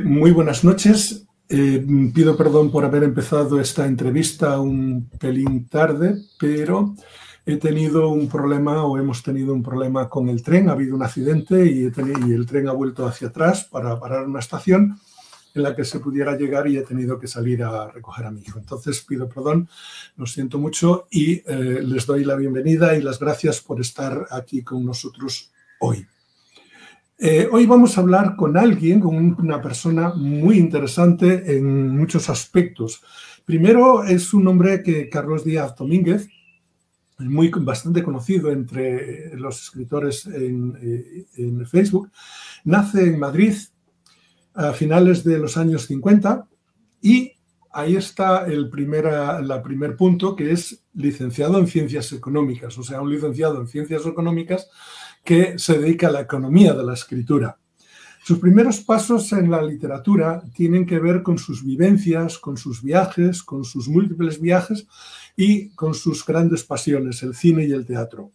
Muy buenas noches. Pido perdón por haber empezado esta entrevista un pelín tarde, pero he tenido un problema o hemos tenido un problema con el tren. Ha habido un accidente y el tren ha vuelto hacia atrás para parar en una estación en la que se pudiera llegar y he tenido que salir a recoger a mi hijo. Entonces pido perdón, lo siento mucho y les doy la bienvenida y las gracias por estar aquí con nosotros hoy. Hoy vamos a hablar con alguien, con una persona muy interesante en muchos aspectos. Primero, es un hombre que Carlos Díaz Domínguez, bastante conocido entre los escritores en Facebook, nace en Madrid a finales de los años 50 y ahí está el primer punto, que es licenciado en Ciencias Económicas, o sea, un licenciado en Ciencias Económicas que se dedica a la economía de la escritura. Sus primeros pasos en la literatura tienen que ver con sus vivencias, con sus viajes, con sus múltiples viajes y con sus grandes pasiones, el cine y el teatro.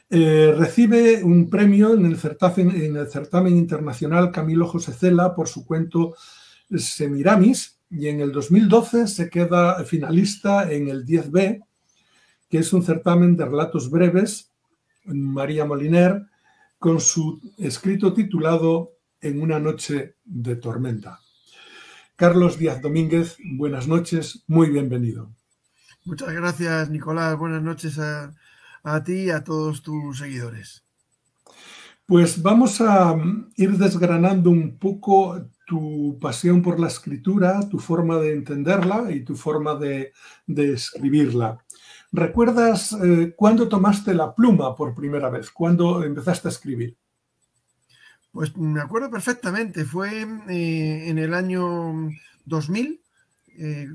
Recibe un premio en el certamen internacional Camilo José Cela por su cuento Semiramis y en el 2012 se queda finalista en el 10B, que es un certamen de relatos breves, María Moliner, con su escrito titulado En una noche de tormenta. Carlos Díaz Domínguez, buenas noches, muy bienvenido. Muchas gracias, Nicolás. Buenas noches a ti y a todos tus seguidores. Pues vamos a ir desgranando un poco tu pasión por la escritura, tu forma de entenderla y tu forma de escribirla. ¿Recuerdas cuándo tomaste la pluma por primera vez? ¿Cuándo empezaste a escribir? Pues me acuerdo perfectamente. Fue en el año 2000.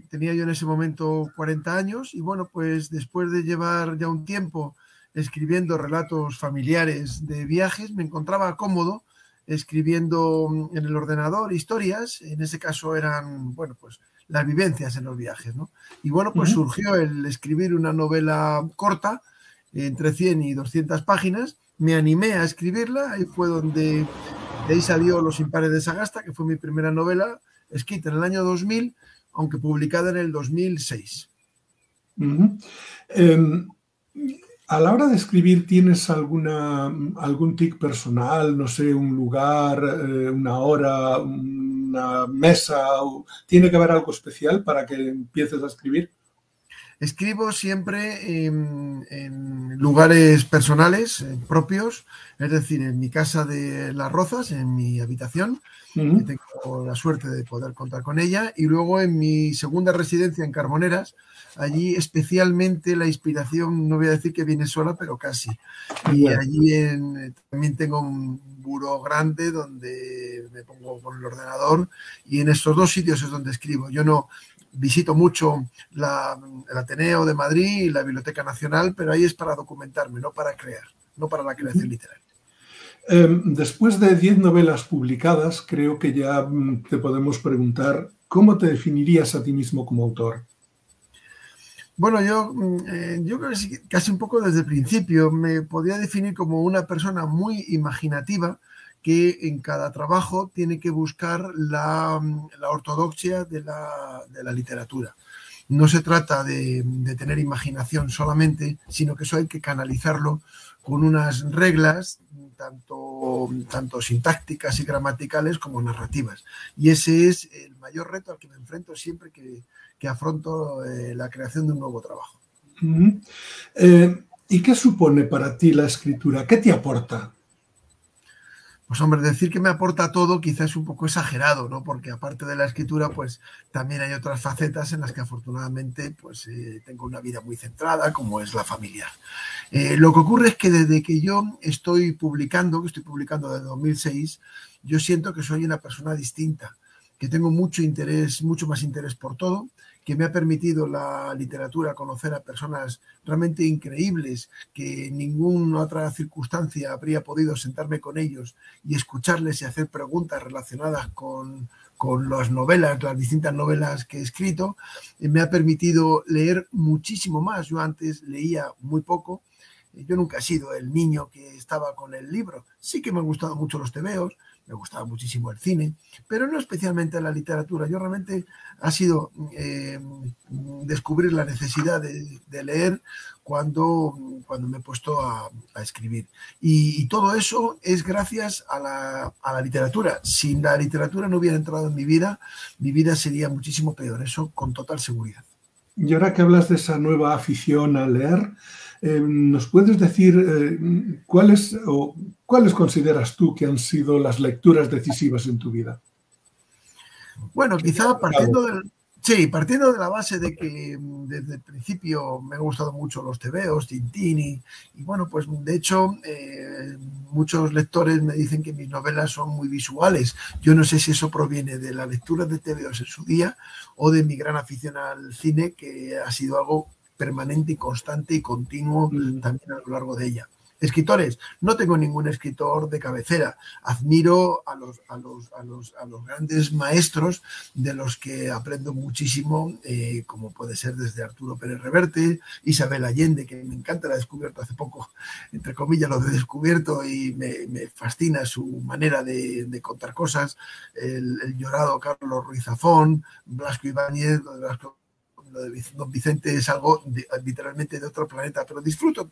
Tenía yo en ese momento 40 años y bueno, pues después de llevar ya un tiempo escribiendo relatos familiares de viajes, me encontraba cómodo escribiendo en el ordenador historias. En ese caso eran, bueno, pues las vivencias en los viajes, ¿no? Y bueno, pues surgió el escribir una novela corta, entre 100 y 200 páginas. Me animé a escribirla y fue donde de ahí salió Los impares de Sagasta, que fue mi primera novela, escrita en el año 2000, aunque publicada en el 2006. A la hora de escribir, ¿tienes algún tic personal? No sé, un lugar, una hora, una mesa. ¿Tiene que haber algo especial para que empieces a escribir? Escribo siempre en lugares personales, propios, es decir, en mi casa de Las Rozas, en mi habitación, que tengo la suerte de poder contar con ella, y luego en mi segunda residencia en Carboneras. Allí especialmente la inspiración, no voy a decir que viene sola, pero casi. Y allí también tengo un buró grande donde me pongo con el ordenador y en estos dos sitios es donde escribo. Yo no visito mucho el Ateneo de Madrid y la Biblioteca Nacional, pero ahí es para documentarme, no para crear, no para la creación literaria. Después de 10 novelas publicadas, creo que ya te podemos preguntar ¿cómo te definirías a ti mismo como autor? Bueno, yo creo que casi un poco desde el principio me podía definir como una persona muy imaginativa que en cada trabajo tiene que buscar la ortodoxia de la literatura. No se trata de tener imaginación solamente, sino que eso hay que canalizarlo con unas reglas tanto sintácticas y gramaticales como narrativas. Y ese es el mayor reto al que me enfrento siempre que afronto la creación de un nuevo trabajo. ¿Y qué supone para ti la escritura? ¿Qué te aporta? Pues hombre, decir que me aporta todo quizás es un poco exagerado, ¿no? Porque aparte de la escritura, pues también hay otras facetas en las que afortunadamente pues tengo una vida muy centrada, como es la familiar. Lo que ocurre es que desde que yo estoy publicando desde 2006, yo siento que soy una persona distinta, que tengo mucho más interés por todo, que me ha permitido la literatura conocer a personas realmente increíbles, que en ninguna otra circunstancia habría podido sentarme con ellos y escucharles y hacer preguntas relacionadas con las novelas, las distintas novelas que he escrito. Me ha permitido leer muchísimo más. Yo antes leía muy poco. Yo nunca he sido el niño que estaba con el libro. Sí que me han gustado mucho los tebeos, me gustaba muchísimo el cine, pero no especialmente la literatura. Yo realmente ha sido descubrir la necesidad de leer cuando me he puesto a escribir. Y todo eso es gracias a la literatura. Si la literatura no hubiera entrado en mi vida sería muchísimo peor, eso con total seguridad. Y ahora que hablas de esa nueva afición a leer, ¿nos puedes decir cuáles consideras tú que han sido las lecturas decisivas en tu vida? Bueno, quizá partiendo de la base de que desde el principio me han gustado mucho los tebeos, Tintín y bueno, pues de hecho muchos lectores me dicen que mis novelas son muy visuales. Yo no sé si eso proviene de la lectura de tebeos en su día o de mi gran afición al cine, que ha sido algo permanente y constante y continuo también a lo largo de ella. Escritores, no tengo ningún escritor de cabecera. Admiro a los grandes maestros de los que aprendo muchísimo, como puede ser desde Arturo Pérez Reverte, Isabel Allende, que me encanta, la he descubierto hace poco, entre comillas lo he descubierto y me fascina su manera de contar cosas, el llorado Carlos Ruiz Zafón, Blasco Ibáñez, lo de Don Vicente es algo literalmente de otro planeta, pero disfruto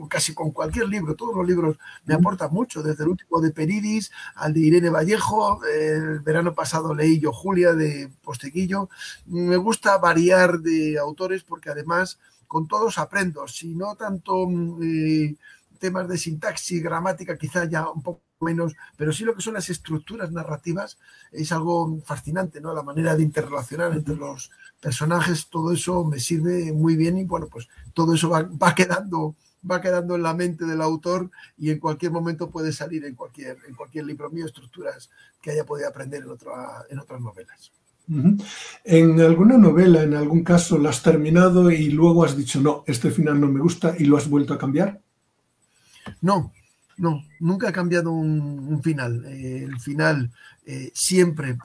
casi con cualquier libro. Todos los libros me aportan mucho, desde el último de Peridis al de Irene Vallejo. El verano pasado leí Yo Julia de Posteguillo. Me gusta variar de autores porque además con todos aprendo, si no tanto temas de sintaxis, gramática, quizá ya un poco menos, pero sí lo que son las estructuras narrativas es algo fascinante, ¿no? La manera de interrelacionar entre los personajes, todo eso me sirve muy bien y bueno, pues todo eso va quedando en la mente del autor y en cualquier momento puede salir en cualquier libro mío, estructuras que haya podido aprender en otras novelas. ¿En alguna novela, en algún caso, la has terminado y luego has dicho, no, este final no me gusta y lo has vuelto a cambiar? No, nunca he cambiado un final. El final siempre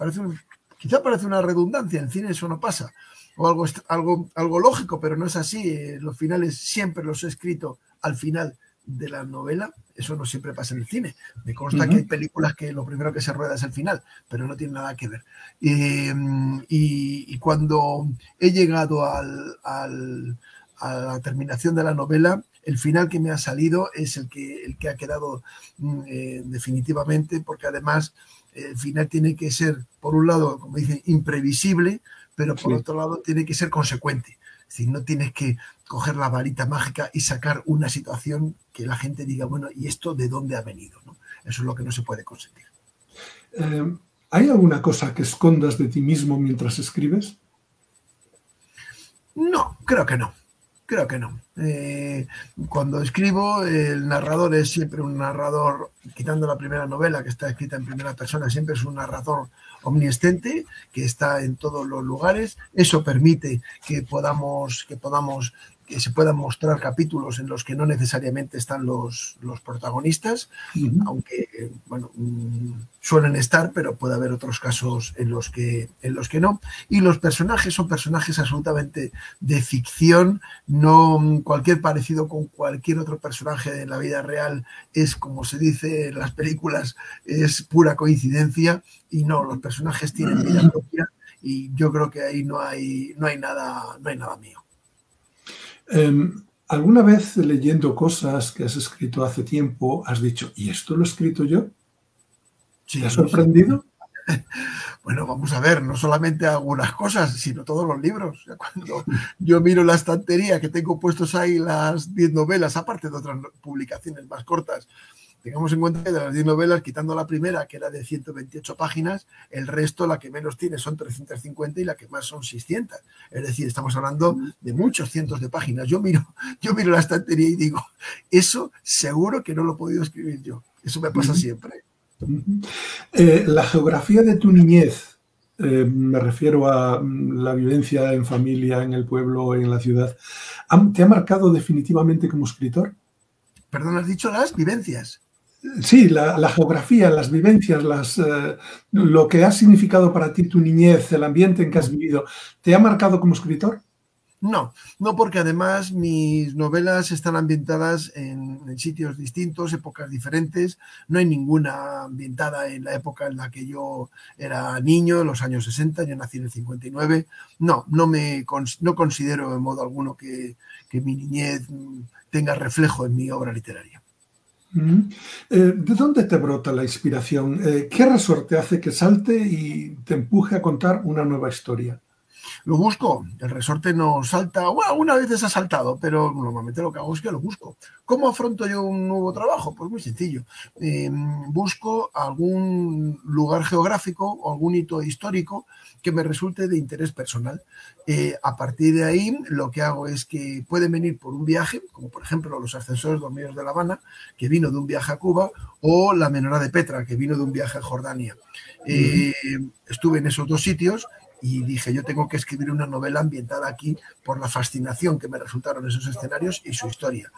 quizá parece una redundancia, en cine eso no pasa, o algo lógico, pero no es así. Los finales siempre los he escrito al final de la novela, eso no siempre pasa en el cine. Me consta que hay películas que lo primero que se rueda es el final, pero no tiene nada que ver. Y cuando he llegado a la terminación de la novela, el final que me ha salido es el que ha quedado definitivamente, porque además el final tiene que ser, por un lado, como dicen, imprevisible, pero por otro lado tiene que ser consecuente. Es decir, no tienes que coger la varita mágica y sacar una situación que la gente diga, bueno, ¿y esto de dónde ha venido? ¿No? Eso es lo que no se puede conseguir. ¿Hay alguna cosa que escondas de ti mismo mientras escribes? No, creo que no. Creo que no. Cuando escribo, el narrador es siempre un narrador, quitando la primera novela que está escrita en primera persona, siempre es un narrador omnisciente que está en todos los lugares. Eso permite que se puedan mostrar capítulos en los que no necesariamente están los protagonistas, aunque bueno, suelen estar, pero puede haber otros casos en los que no. Y los personajes son personajes absolutamente de ficción. No cualquier parecido con cualquier otro personaje de la vida real es, como se dice en las películas, es pura coincidencia. Y no, los personajes tienen vida propia y yo creo que ahí no hay nada mío. ¿Alguna vez leyendo cosas que has escrito hace tiempo has dicho, ¿y esto lo he escrito yo? Sí, ¿Te ha sorprendido? Bueno, vamos a ver, no solamente algunas cosas, sino todos los libros. Cuando yo miro la estantería que tengo puestos ahí las 10 novelas, aparte de otras publicaciones más cortas, tengamos en cuenta que de las 10 novelas, quitando la primera, que era de 128 páginas, el resto, la que menos tiene, son 350 y la que más son 600. Es decir, estamos hablando de muchos cientos de páginas. Yo miro la estantería y digo, eso seguro que no lo he podido escribir yo. Eso me pasa siempre. La geografía de tu niñez, me refiero a la vivencia en familia, en el pueblo, en la ciudad, ¿te ha marcado definitivamente como escritor? Perdón, ¿has dicho las vivencias? Sí, la geografía, las vivencias, lo que ha significado para ti tu niñez, el ambiente en que has vivido, ¿te ha marcado como escritor? No, no, porque además mis novelas están ambientadas en sitios distintos, épocas diferentes. No hay ninguna ambientada en la época en la que yo era niño, en los años 60, yo nací en el 59. No, no considero de modo alguno que mi niñez tenga reflejo en mi obra literaria. ¿De dónde te brota la inspiración? ¿Qué resorte hace que salte y te empuje a contar una nueva historia? Lo busco, el resorte no salta, bueno, algunas veces ha saltado, pero normalmente lo que hago es que lo busco. ¿Cómo afronto yo un nuevo trabajo? Pues muy sencillo. Busco algún lugar geográfico o algún hito histórico que me resulte de interés personal. A partir de ahí, lo que hago es que pueden venir por un viaje, como por ejemplo los ascensores dormidos de La Habana, que vino de un viaje a Cuba, o la menorá de Petra, que vino de un viaje a Jordania. Estuve en esos dos sitios y dije, yo tengo que escribir una novela ambientada aquí por la fascinación que me resultaron esos escenarios y su historia.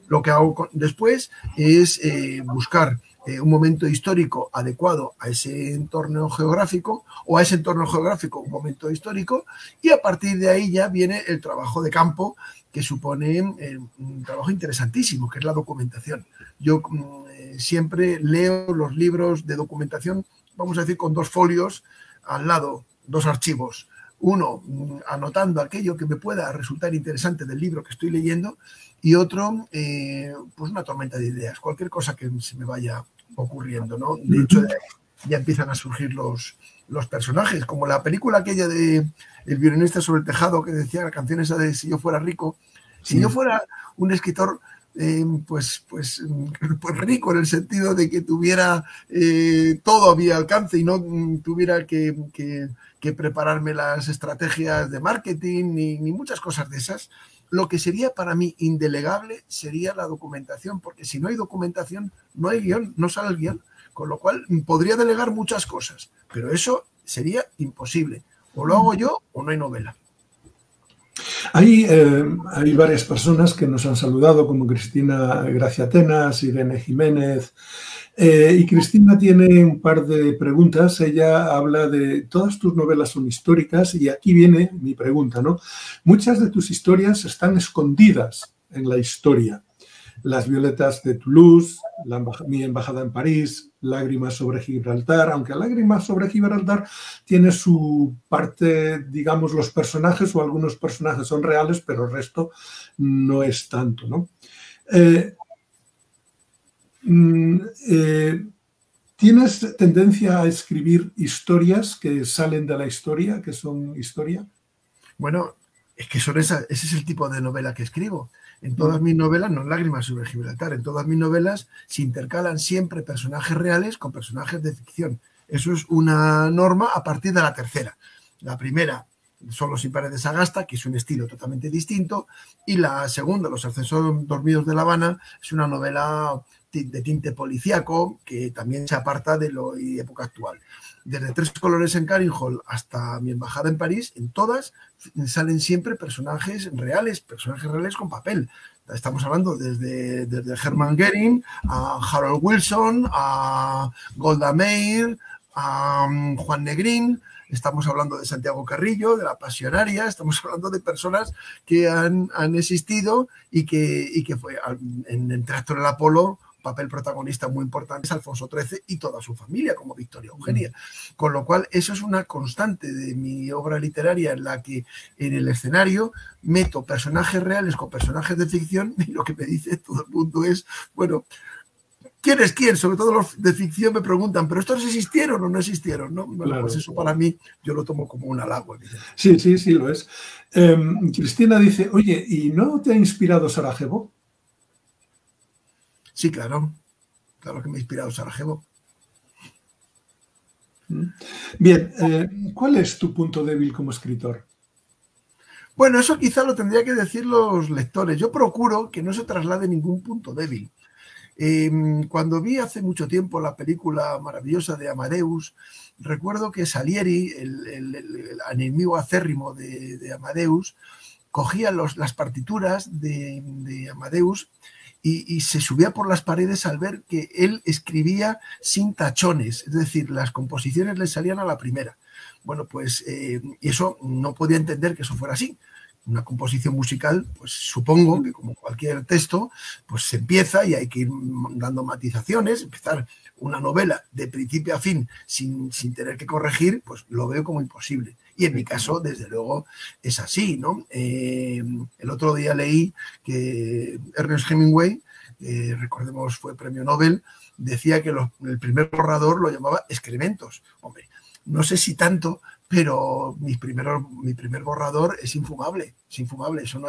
Lo que hago después es buscar un momento histórico adecuado a ese entorno geográfico, o a ese entorno geográfico un momento histórico, y a partir de ahí ya viene el trabajo de campo, que supone un trabajo interesantísimo, que es la documentación. Yo siempre leo los libros de documentación, vamos a decir, con dos folios al lado, dos archivos, uno anotando aquello que me pueda resultar interesante del libro que estoy leyendo, y otro, pues una tormenta de ideas, cualquier cosa que se me vaya ocurriendo, ¿no? De hecho, ya empiezan a surgir los personajes, como la película aquella de El violinista sobre el tejado, que decía la canción esa de Si yo fuera rico. Si yo fuera un escritor pues rico, en el sentido de que tuviera todo a mi alcance y no tuviera que prepararme las estrategias de marketing ni muchas cosas de esas. Lo que sería para mí indelegable sería la documentación, porque si no hay documentación, no hay guión, no sale el guión, con lo cual podría delegar muchas cosas, pero eso sería imposible. O lo hago yo o no hay novela. Hay varias personas que nos han saludado, como Cristina Gracia Atenas, Irene Jiménez, y Cristina tiene un par de preguntas. Ella habla de todas tus novelas son históricas, y aquí viene mi pregunta, ¿no? Muchas de tus historias están escondidas en la historia. Las violetas de Toulouse, mi embajada en París, Lágrimas sobre Gibraltar, aunque Lágrimas sobre Gibraltar tiene su parte, digamos, los personajes o algunos personajes son reales, pero el resto no es tanto, ¿no? ¿Tienes tendencia a escribir historias que salen de la historia, que son historia? Bueno, es que ese es el tipo de novela que escribo. En todas mis novelas, no en Lágrimas sobre Gibraltar, en todas mis novelas se intercalan siempre personajes reales con personajes de ficción. Eso es una norma a partir de la tercera. La primera, Solo sin paredes Sagasta, que es un estilo totalmente distinto, y la segunda, Los ascensores dormidos de La Habana, es una novela de tinte policíaco que también se aparta de la época actual. Desde Tres colores en Caring Hall hasta Mi embajada en París, en todas salen siempre personajes reales con papel. Estamos hablando desde Hermann Göring a Harold Wilson, a Golda Meir, a Juan Negrín. Estamos hablando de Santiago Carrillo, de La Pasionaria. Estamos hablando de personas que han existido y que fue en el Teatro del Apolo, papel protagonista muy importante es Alfonso XIII y toda su familia, como Victoria Eugenia. Con lo cual, eso es una constante de mi obra literaria, en la que en el escenario meto personajes reales con personajes de ficción, y lo que me dice todo el mundo es, bueno, ¿quién es quién? Sobre todo los de ficción me preguntan, ¿pero estos existieron o no existieron? ¿No? Bueno, claro. Pues eso para mí yo lo tomo como un halago. Sí, lo es. Cristina dice, oye, ¿y no te ha inspirado Sarajevo? Sí, claro que me ha inspirado Sarajevo. Bien, ¿cuál es tu punto débil como escritor? Bueno, eso quizá lo tendría que decir los lectores. Yo procuro que no se traslade ningún punto débil. Cuando vi hace mucho tiempo la película maravillosa de Amadeus, recuerdo que Salieri, el enemigo acérrimo de Amadeus, cogía las partituras de Amadeus y se subía por las paredes al ver que él escribía sin tachones, es decir, las composiciones le salían a la primera. Bueno, pues y eso no podía entender que eso fuera así. una composición musical, pues supongo que como cualquier texto, pues se empieza y hay que ir dando matizaciones. Empezar una novela de principio a fin sin tener que corregir, pues lo veo como imposible. Y en mi caso, desde luego, es así, ¿no? El otro día leí que Ernest Hemingway, recordemos, fue premio Nobel, decía que el primer borrador lo llamaba excrementos. Hombre, no sé si tanto, pero mi primer borrador es infumable, eso no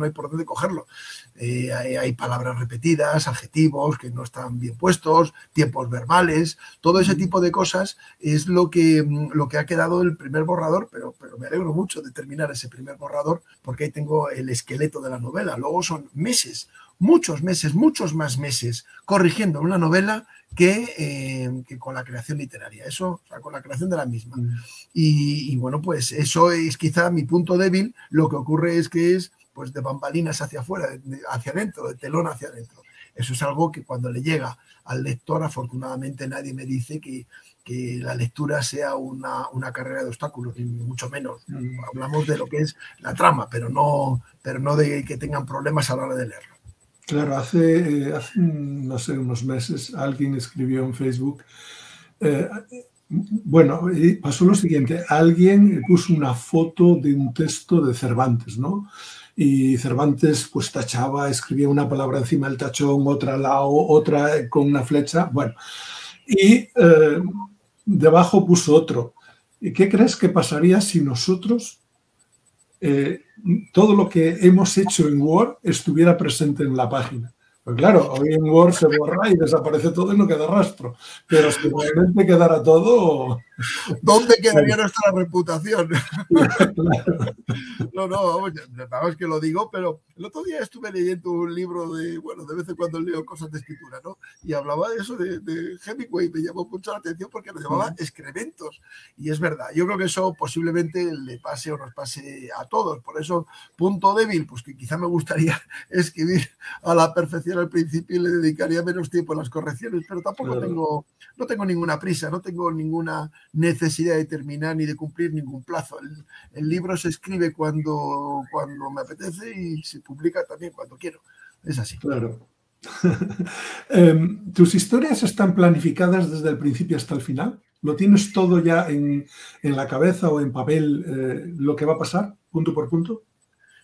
hay por dónde cogerlo. Hay palabras repetidas, adjetivos que no están bien puestos, tiempos verbales, todo ese tipo de cosas es lo que ha quedado el primer borrador, pero me alegro mucho de terminar ese primer borrador porque ahí tengo el esqueleto de la novela. Luego son meses, muchos más meses corrigiendo una novela que con la creación literaria, o sea, con la creación de la misma. Y bueno, pues eso es quizá mi punto débil. Lo que ocurre es que es pues de bambalinas hacia afuera, hacia adentro, de telón hacia adentro. Eso es algo que cuando le llega al lector, afortunadamente nadie me dice que la lectura sea una carrera de obstáculos, ni mucho menos. Hablamos de lo que es la trama, pero no de que tengan problemas a la hora de leerlo. Claro, hace no sé, unos meses alguien escribió en Facebook, bueno, pasó lo siguiente, alguien puso una foto de un texto de Cervantes, ¿no? Y Cervantes pues tachaba, escribía una palabra encima del tachón, otra al lado, otra con una flecha, bueno, y debajo puso otro. ¿Y qué crees que pasaría si nosotros todo lo que hemos hecho en Word estuviera presente en la página? Pues claro, hoy en Word se borra y desaparece todo y no queda rastro. Pero si realmente quedara todo... ¿Dónde quedaría nuestra reputación? Claro. No, vamos que lo digo, pero el otro día estuve leyendo un libro de vez en cuando leo cosas de escritura, ¿no? Y hablaba de eso, de Hemingway, me llamó mucho la atención porque lo llamaba excrementos. Y es verdad, yo creo que eso posiblemente le pase o nos pase a todos. Por eso, punto débil, pues que quizá me gustaría escribir a la perfección al principio y le dedicaría menos tiempo a las correcciones, pero tampoco no tengo ninguna prisa, no tengo ninguna necesidad de terminar ni de cumplir ningún plazo. El libro se escribe cuando me apetece y se publica también cuando quiero. Es así. Claro. ¿Tus historias están planificadas desde el principio hasta el final? ¿Lo tienes todo ya en la cabeza o en papel lo que va a pasar, punto por punto?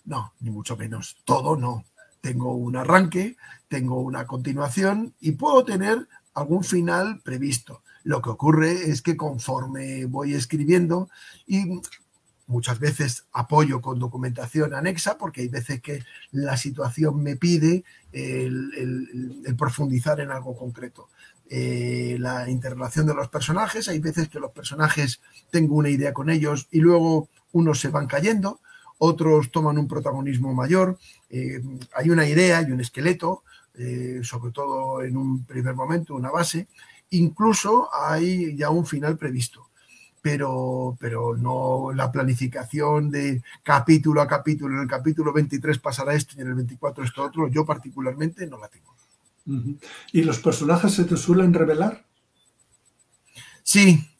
No, ni mucho menos. Todo no. Tengo un arranque, tengo una continuación y puedo tener algún final previsto. Lo que ocurre es que conforme voy escribiendo y muchas veces apoyo con documentación anexa porque hay veces que la situación me pide el profundizar en algo concreto. La interrelación de los personajes, hay veces que los personajes tengo una idea con ellos y luego unos se van cayendo, otros toman un protagonismo mayor, hay una idea y un esqueleto, sobre todo en un primer momento, una base, incluso hay ya un final previsto, pero no la planificación de capítulo a capítulo, en el capítulo 23 pasará esto y en el 24 esto otro, yo particularmente no la tengo. ¿Y los personajes se te suelen revelar? Sí,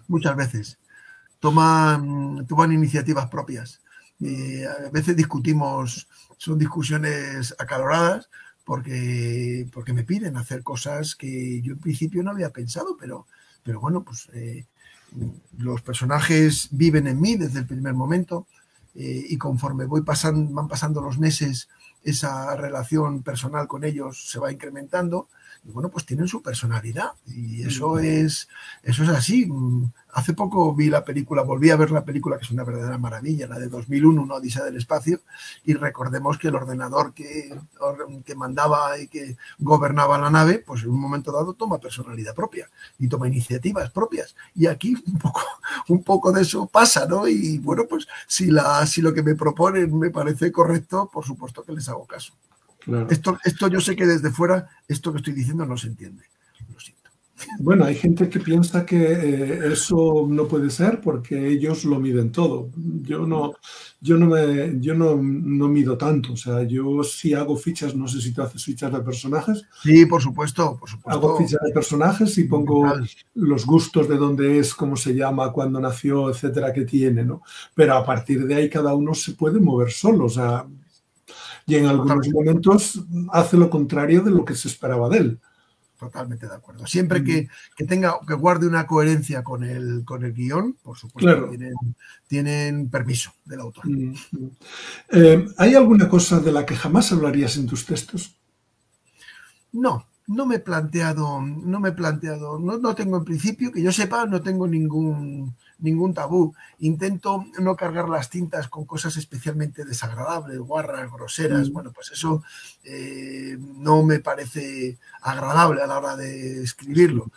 muchas veces. Toman iniciativas propias. A veces discutimos, son discusiones acaloradas porque me piden hacer cosas que yo en principio no había pensado, pero bueno, pues los personajes viven en mí desde el primer momento y conforme van pasando los meses, esa relación personal con ellos se va incrementando y bueno, pues tienen su personalidad y eso es así. Hace poco volví a ver la película, que es una verdadera maravilla, la de 2001, Una odisea del espacio, y recordemos que el ordenador que mandaba y que gobernaba la nave, pues en un momento dado toma personalidad propia y toma iniciativas propias. Y aquí un poco de eso pasa, ¿no? Y bueno, pues si lo que me proponen me parece correcto, por supuesto que les hago caso. Claro. Esto yo sé que desde fuera, esto que estoy diciendo no se entiende. Lo siento. Bueno, hay gente que piensa que eso no puede ser porque ellos lo miden todo. Yo no mido tanto. O sea, yo sí hago fichas, no sé si tú haces fichas de personajes. Sí, por supuesto, por Hago supuesto. fichas de personajes y pongo Fundamental. los gustos de dónde es, cómo se llama, cuándo nació, etcétera, que tiene, ¿no? Pero a partir de ahí cada uno se puede mover solo. O sea, y en algunos Totalmente. momentos hace lo contrario de lo que se esperaba de él. Totalmente de acuerdo. Siempre Mm, que guarde una coherencia con el guión, por supuesto, claro. tienen permiso del autor. Mm, mm. ¿Hay alguna cosa de la que jamás hablarías en tus textos? No, no tengo en principio, que yo sepa, no tengo ningún tabú. Intento no cargar las tintas con cosas especialmente desagradables, guarras, groseras. Mm, Bueno, pues eso no me parece agradable a la hora de escribirlo.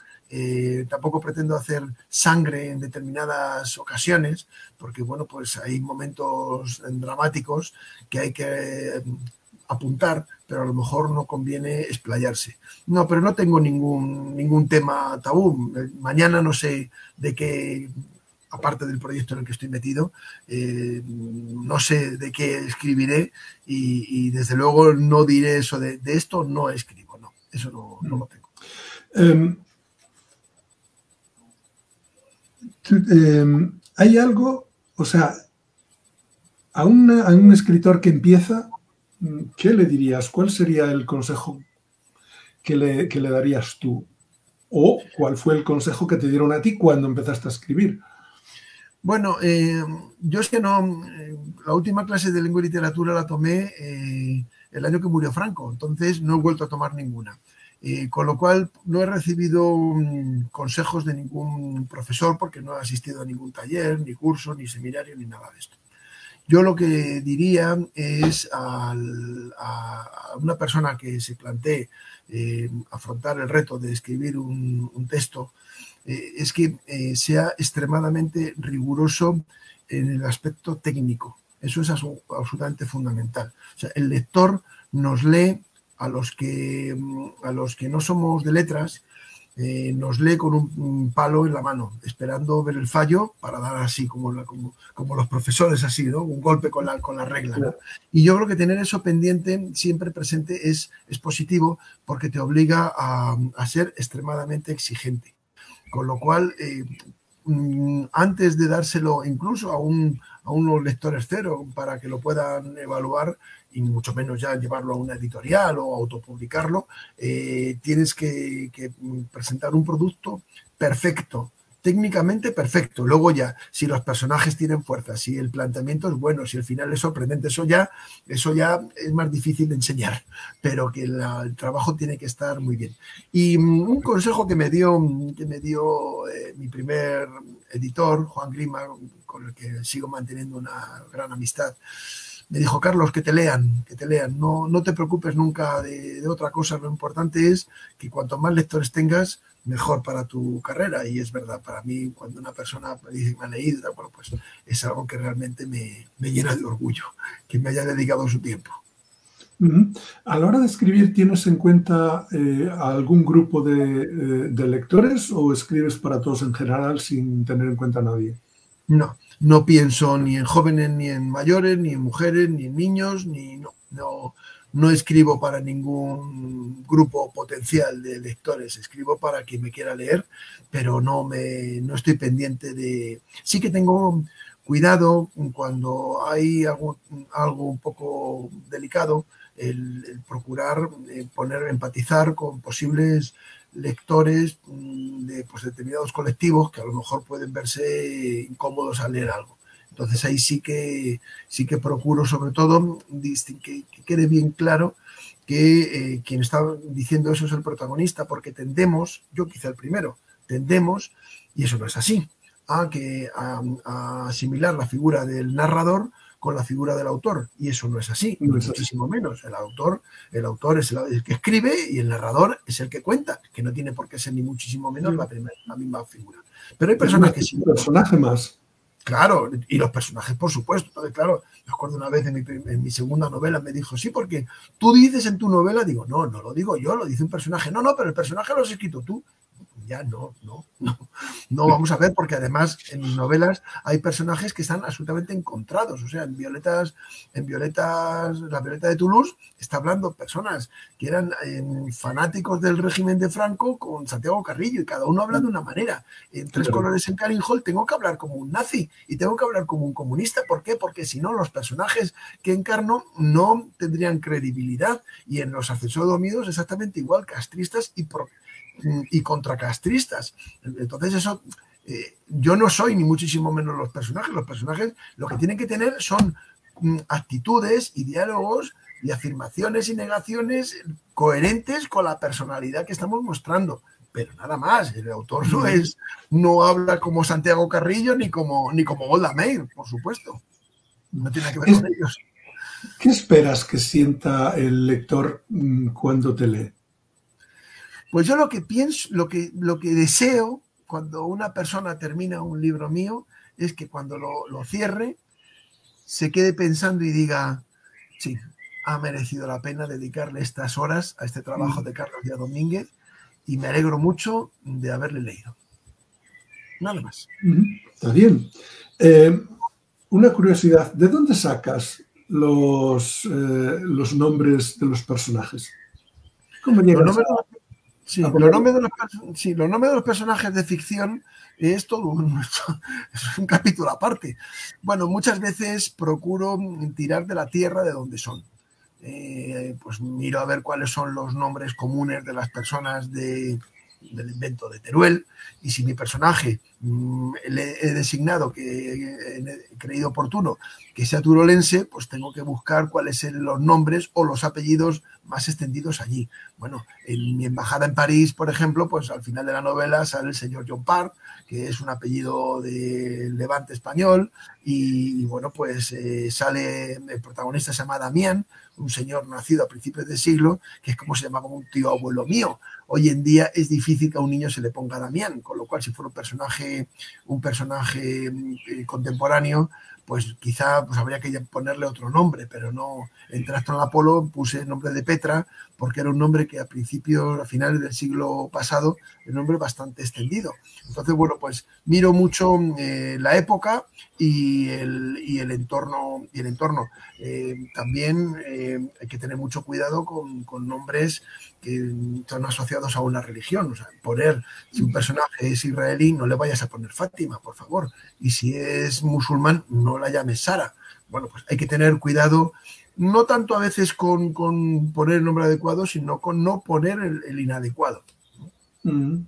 Tampoco pretendo hacer sangre en determinadas ocasiones, porque bueno, pues hay momentos dramáticos que hay que apuntar, pero a lo mejor no conviene explayarse. No, pero no tengo ningún tema tabú. Mañana no sé de qué, aparte del proyecto en el que estoy metido, no sé de qué escribiré y desde luego no diré eso de esto no escribo, no, eso no mm. lo tengo. Hay algo, o sea, a un escritor que empieza, ¿qué le dirías? ¿Cuál sería el consejo que le darías tú? ¿O cuál fue el consejo que te dieron a ti cuando empezaste a escribir? Bueno, yo es que no, la última clase de lengua y literatura la tomé el año que murió Franco, entonces no he vuelto a tomar ninguna. Con lo cual no he recibido consejos de ningún profesor porque no he asistido a ningún taller, ni curso, ni seminario, ni nada de esto. Yo lo que diría es a una persona que se plantee afrontar el reto de escribir un texto, es que sea extremadamente riguroso en el aspecto técnico. Eso es absolutamente fundamental. O sea, el lector nos lee a los que no somos de letras, nos lee con un palo en la mano, esperando ver el fallo para dar así, como los profesores, así, ¿no? Un golpe con la regla, ¿no? Y yo creo que tener eso pendiente, siempre presente, es positivo porque te obliga a ser extremadamente exigente. Con lo cual, antes de dárselo incluso a unos lectores cero para que lo puedan evaluar, y mucho menos ya llevarlo a una editorial o autopublicarlo, tienes que presentar un producto perfecto, técnicamente perfecto. Luego ya, si los personajes tienen fuerza, si el planteamiento es bueno, si el final es sorprendente, eso ya es más difícil de enseñar, pero que el trabajo tiene que estar muy bien. Y un consejo que me dio mi primer editor, Juan Grima, con el que sigo manteniendo una gran amistad, me dijo: Carlos, que te lean, no te preocupes nunca de otra cosa, lo importante es que cuanto más lectores tengas, mejor para tu carrera. Y es verdad, para mí, cuando una persona me dice que me ha leído, bueno, pues es algo que realmente me llena de orgullo, que me haya dedicado su tiempo. A la hora de escribir, ¿tienes en cuenta algún grupo de lectores o escribes para todos en general sin tener en cuenta a nadie? No pienso ni en jóvenes, ni en mayores, ni en mujeres, ni en niños, no escribo para ningún grupo potencial de lectores, escribo para quien me quiera leer, pero no estoy pendiente de... Sí que tengo cuidado cuando hay algo un poco delicado, el procurar empatizar con posibles lectores de determinados colectivos que a lo mejor pueden verse incómodos al leer algo. Entonces ahí sí que procuro, sobre todo, que quede bien claro que quien está diciendo eso es el protagonista, porque tendemos, yo quizá el primero, tendemos, y eso no es así, a asimilar la figura del narrador con la figura del autor, y eso no es así, No ni es así. muchísimo menos. El autor es el que escribe y el narrador es el que cuenta, que no tiene por qué ser ni muchísimo menos la misma figura. Pero hay Es personas que sí. un personaje más. Claro, y los personajes, por supuesto. Entonces, claro, me acuerdo una vez en mi segunda novela me dijo: sí, porque tú dices en tu novela, digo, no lo digo yo, lo dice un personaje. No, pero el personaje lo has escrito tú. ya no vamos a ver, porque además en mis novelas hay personajes que están absolutamente encontrados. O sea, la Violeta de Toulouse está hablando personas que eran fanáticos del régimen de Franco con Santiago Carrillo, y cada uno habla de una manera. En Tres colores en Caring Hall tengo que hablar como un nazi y tengo que hablar como un comunista. ¿Por qué? Porque si no, los personajes que encarno no tendrían credibilidad. Y en Los Ascensores Dormidos exactamente igual, castristas y contracastristas. Entonces eso, yo no soy ni muchísimo menos los personajes. Los personajes lo que tienen que tener son actitudes y diálogos y afirmaciones y negaciones coherentes con la personalidad que estamos mostrando. Pero nada más, el autor no habla como Santiago Carrillo ni como Golda Meir, por supuesto. No tiene que ver con ellos. ¿Qué esperas que sienta el lector cuando te lee? Pues yo lo que pienso, lo que deseo cuando una persona termina un libro mío es que cuando lo cierre se quede pensando y diga, sí, ha merecido la pena dedicarle estas horas a este trabajo de Carlos Díaz Domínguez y me alegro mucho de haberle leído. Nada más. Está bien. Una curiosidad, ¿de dónde sacas los nombres de los personajes? ¿Cómo llegas los nombres de los personajes de ficción es todo es un capítulo aparte. Bueno, muchas veces procuro tirar de la tierra de donde son. Pues miro a ver cuáles son los nombres comunes de las personas del invento de Teruel, y si mi personaje le he designado, que he creído oportuno que sea turolense, pues tengo que buscar cuáles son los nombres o los apellidos más extendidos allí. Bueno, en mi embajada en París, por ejemplo, pues al final de la novela sale el señor John Parr, que es un apellido del Levante español, y bueno, pues sale, el protagonista se llama Damián, un señor nacido a principios de siglo, que es como se llamaba un tío abuelo mío. Hoy en día es difícil que a un niño se le ponga Damián, con lo cual si fuera un personaje contemporáneo, pues quizá pues habría que ponerle otro nombre, pero no. En Trastorno Apolo puse el nombre de Petra porque era un nombre que a finales del siglo pasado, era un nombre bastante extendido. Entonces, bueno, pues miro mucho la época y el entorno. También hay que tener mucho cuidado con nombres que son asociados a una religión. O sea, si un personaje es israelí, no le vayas a poner Fátima, por favor. Y si es musulmán, no la llames Sara. Bueno, pues hay que tener cuidado, no tanto a veces con poner el nombre adecuado, sino con no poner el inadecuado. Tú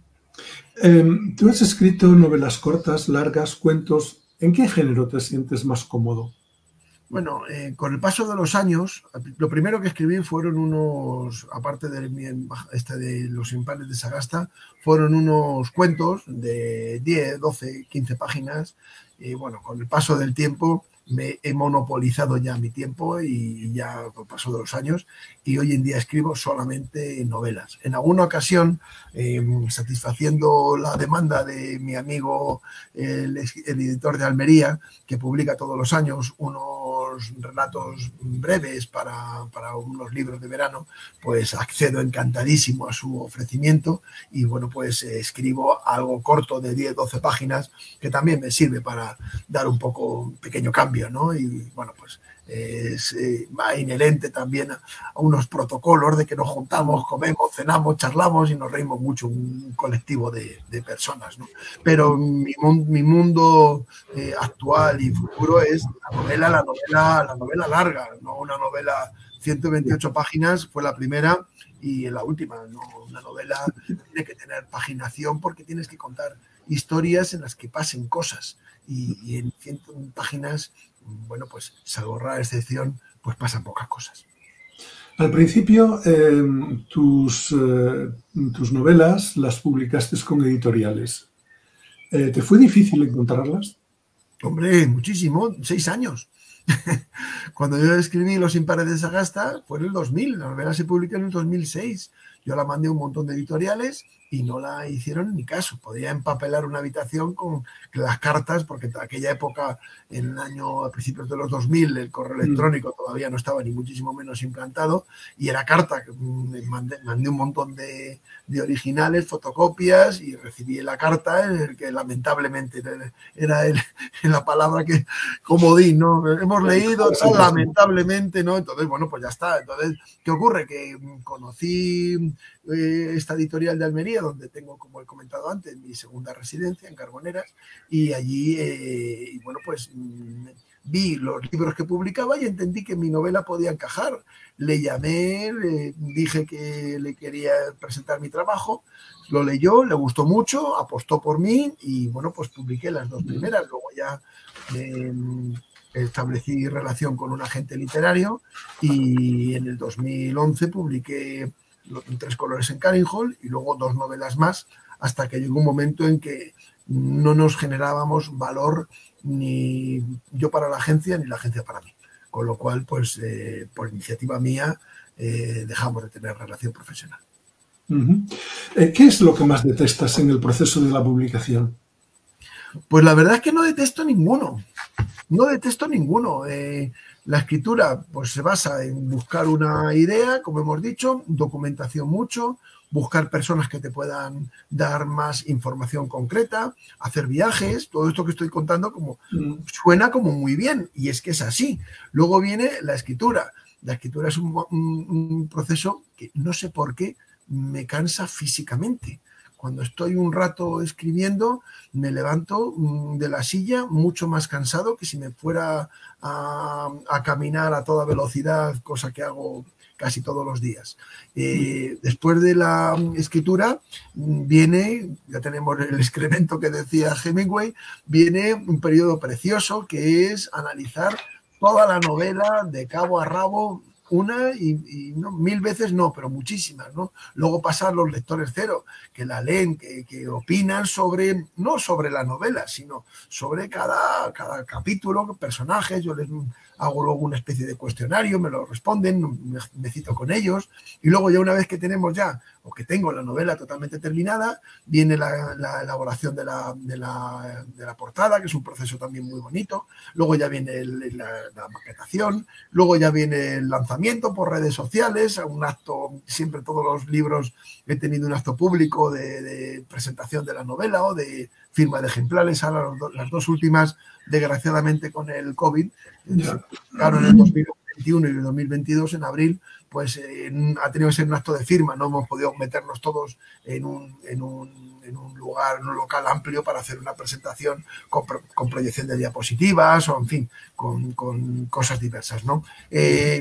has escrito novelas cortas, largas, cuentos. ¿En qué género te sientes más cómodo? Bueno, con el paso de los años, lo primero que escribí fueron unos, aparte de los impares de Sagasta, fueron unos cuentos de 10, 12, 15 páginas. Y bueno, con el paso del tiempo me he monopolizado ya mi tiempo y ya con el paso de los años, y hoy en día escribo solamente novelas. En alguna ocasión, satisfaciendo la demanda de mi amigo, el editor de Almería, que publica todos los años unos relatos breves para unos libros de verano, pues accedo encantadísimo a su ofrecimiento y bueno, pues escribo algo corto de 10, 12 páginas que también me sirve para dar un pequeño cambio, ¿no? Y bueno, pues va inherente también a unos protocolos de que nos juntamos, comemos, cenamos, charlamos y nos reímos mucho, un colectivo de personas, ¿no? Pero mi mundo actual y futuro es la novela larga, no una novela 128 páginas, fue la primera y la última, ¿no? Una novela tiene que tener paginación porque tienes que contar historias en las que pasen cosas y en 100 páginas, bueno, pues salvo rara excepción, pues pasan pocas cosas. Al principio, tus novelas las publicaste con editoriales. ¿Te fue difícil encontrarlas? Hombre, muchísimo, 6 años. Cuando yo escribí Los impares de Sagasta fue en el 2000, la novela se publicó en el 2006. Yo la mandé a un montón de editoriales y no la hicieron ni caso. Podía empapelar una habitación con las cartas, porque en aquella época, en el año, a principios de los 2000, el correo electrónico todavía no estaba ni muchísimo menos implantado, y era carta. Mandé un montón de originales, fotocopias, y recibí la carta en el que lamentablemente era la palabra que comodín, ¿no? Hemos leído, lamentablemente, ¿no? Entonces, bueno, pues ya está. Entonces, ¿qué ocurre? Que conocí esta editorial de Almería, donde tengo, como he comentado antes, mi segunda residencia en Carboneras, y allí, bueno, pues vi los libros que publicaba y entendí que mi novela podía encajar. Le llamé, le dije que le quería presentar mi trabajo, lo leyó, le gustó mucho, apostó por mí y, bueno, pues publiqué las dos primeras. Luego ya establecí relación con un agente literario y en el 2011 publiqué Tres colores en Caring Hall y luego dos novelas más, hasta que llegó un momento en que no nos generábamos valor, ni yo para la agencia ni la agencia para mí. Con lo cual, pues por iniciativa mía, dejamos de tener relación profesional. ¿Qué es lo que más detestas en el proceso de la publicación? Pues la verdad es que no detesto ninguno. No detesto ninguno. La escritura pues se basa en buscar una idea, como hemos dicho, documentación mucho, buscar personas que te puedan dar más información concreta, hacer viajes, todo esto que estoy contando suena como muy bien, y es que es así. Luego viene la escritura. La escritura es un proceso que no sé por qué me cansa físicamente. Cuando estoy un rato escribiendo, me levanto de la silla mucho más cansado que si me fuera a caminar a toda velocidad, cosa que hago casi todos los días. Después de la escritura viene, ya tenemos el excremento que decía Hemingway, viene un periodo precioso que es analizar toda la novela de cabo a rabo, una y no, 1000 veces no, pero muchísimas, ¿no? Luego pasar los lectores cero, que la leen, que opinan sobre, no sobre la novela, sino sobre cada capítulo, personajes. Yo les hago luego una especie de cuestionario, me lo responden, me cito con ellos, y luego ya una vez que tenemos ya, o que tengo la novela totalmente terminada, viene la elaboración de la portada, que es un proceso también muy bonito. Luego ya viene la maquetación, luego ya viene el lanzamiento por redes sociales, un acto, siempre todos los libros he tenido un acto público de presentación de la novela o de firma de ejemplares. Ahora las dos últimas, desgraciadamente con el COVID, claro, en el 2021 y el 2022, en abril, pues ha tenido que ser un acto de firma. No hemos podido meternos todos en un lugar, en un local amplio para hacer una presentación con proyección de diapositivas o, en fin, con cosas diversas, ¿no?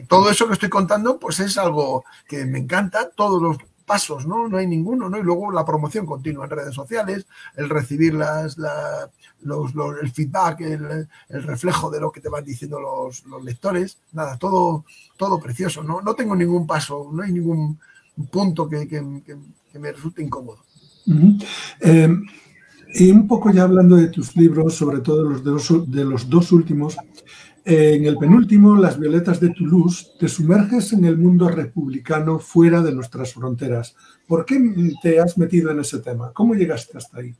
Todo eso que estoy contando, pues es algo que me encanta, todos los pasos, ¿no? No hay ninguno, ¿no? Y luego la promoción continua en redes sociales, el recibir el feedback, el reflejo de lo que te van diciendo los lectores, nada, todo precioso, ¿no? No tengo ningún paso, no hay ningún punto que me resulte incómodo. Y un poco ya hablando de tus libros, sobre todo de los dos últimos, en el penúltimo, Las violetas de Toulouse, te sumerges en el mundo republicano fuera de nuestras fronteras. ¿Por qué te has metido en ese tema? ¿Cómo llegaste hasta ahí?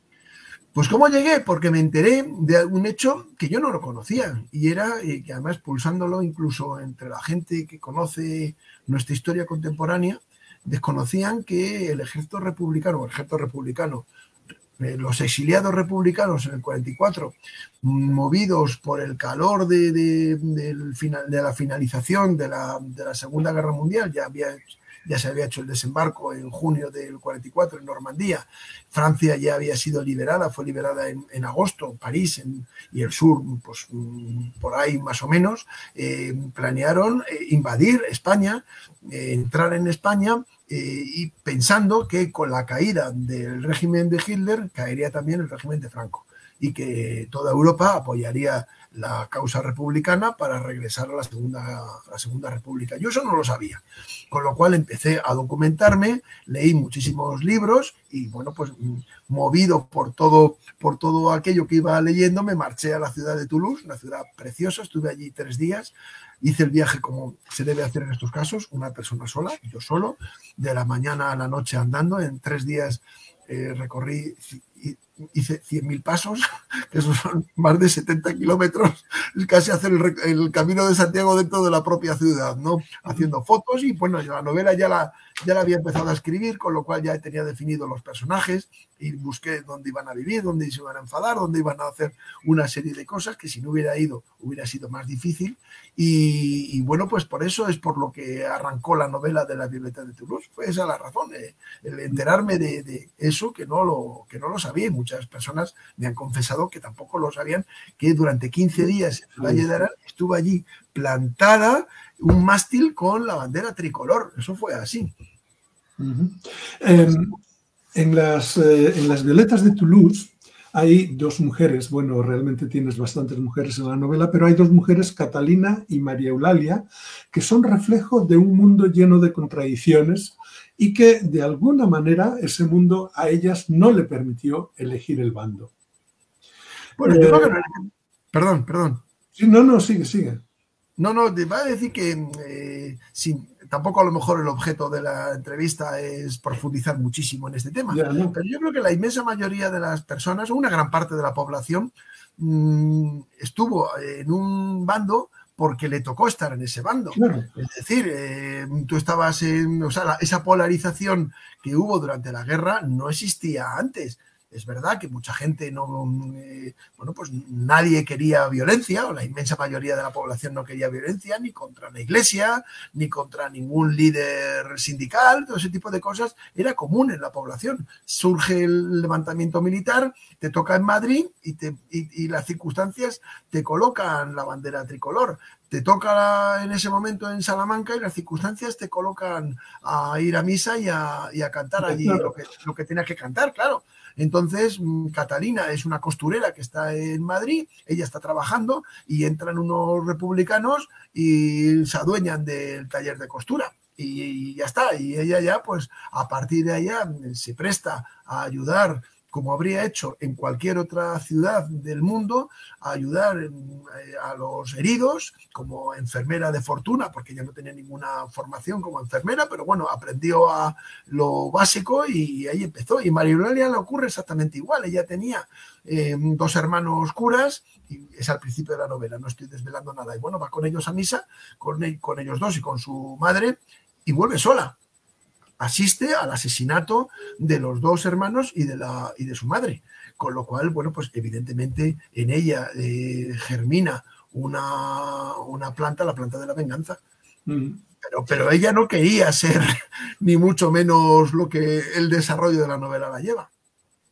Pues ¿cómo llegué? Porque me enteré de un hecho que yo no lo conocía, y era que, además, pulsándolo incluso entre la gente que conoce nuestra historia contemporánea, desconocían que el ejército republicano, los exiliados republicanos en el 44, movidos por el calor de la finalización de la Segunda Guerra Mundial, ya se había hecho el desembarco en junio del 44 en Normandía. Francia ya había sido liberada, fue liberada en agosto, París y el sur, pues por ahí más o menos. Planearon invadir España, entrar en España, y pensando que con la caída del régimen de Hitler caería también el régimen de Franco. y que toda Europa apoyaría la causa republicana para regresar a la segunda república. Yo eso no lo sabía, con lo cual empecé a documentarme, leí muchísimos libros y bueno, pues movido por todo aquello que iba leyendo, me marché a la ciudad de Toulouse, una ciudad preciosa, estuve allí 3 días, hice el viaje como se debe hacer en estos casos, una persona sola, yo solo, de la mañana a la noche andando, en 3 días recorrí, hice 100.000 pasos, que esos son más de 70 kilómetros, es casi hacer el camino de Santiago dentro de la propia ciudad, ¿no? Haciendo fotos y bueno, la novela ya la había empezado a escribir, con lo cual ya tenía definido los personajes y busqué dónde iban a vivir, dónde se iban a enfadar, dónde iban a hacer una serie de cosas que si no hubiera ido hubiera sido más difícil y bueno, pues por eso es por lo que arrancó la novela de La Violeta de Toulouse, fue esa la razón, el enterarme de eso que no lo sabía y muchas personas me han confesado que tampoco lo sabían, que durante 15 días en el Valle de Arán estuvo allí plantada un mástil con la bandera tricolor, eso fue así. En las Violetas de Toulouse hay 2 mujeres, bueno, realmente tienes bastantes mujeres en la novela, pero hay 2 mujeres, Catalina y María Eulalia, que son reflejo de un mundo lleno de contradicciones y que de alguna manera ese mundo a ellas no le permitió elegir el bando. Bueno, yo creo que no. Perdón. Sí, no, sigue. No, te va a decir que tampoco a lo mejor el objeto de la entrevista es profundizar muchísimo en este tema, no. Pero yo creo que la inmensa mayoría de las personas, o una gran parte de la población, estuvo en un bando porque le tocó estar en ese bando. Claro. Es decir, tú estabas esa polarización que hubo durante la guerra no existía antes. Es verdad que mucha gente pues nadie quería violencia, o la inmensa mayoría de la población no quería violencia, ni contra la iglesia, ni contra ningún líder sindical, todo ese tipo de cosas era común en la población. Surge el levantamiento militar, te toca en Madrid y las circunstancias te colocan la bandera tricolor. Te toca en ese momento en Salamanca y las circunstancias te colocan a ir a misa y a cantar allí lo que tienes que cantar, claro. Entonces, Catalina es una costurera que está en Madrid, ella está trabajando y entran unos republicanos y se adueñan del taller de costura. Y ya está, y ella ya, pues, a partir de allá se presta a ayudar, como habría hecho en cualquier otra ciudad del mundo, a ayudar a los heridos como enfermera de fortuna, porque ella no tenía ninguna formación como enfermera, pero bueno, aprendió a lo básico y ahí empezó. Y María Eulalia le ocurre exactamente igual. Ella tenía 2 hermanos curas, y es al principio de la novela, no estoy desvelando nada. Y bueno, va con ellos a misa, con ellos 2 y con su madre, y vuelve sola. Asiste al asesinato de los 2 hermanos y de su madre. Con lo cual, bueno, pues evidentemente en ella germina una planta, la planta de la venganza. Pero ella no quería ser ni mucho menos lo que el desarrollo de la novela la lleva.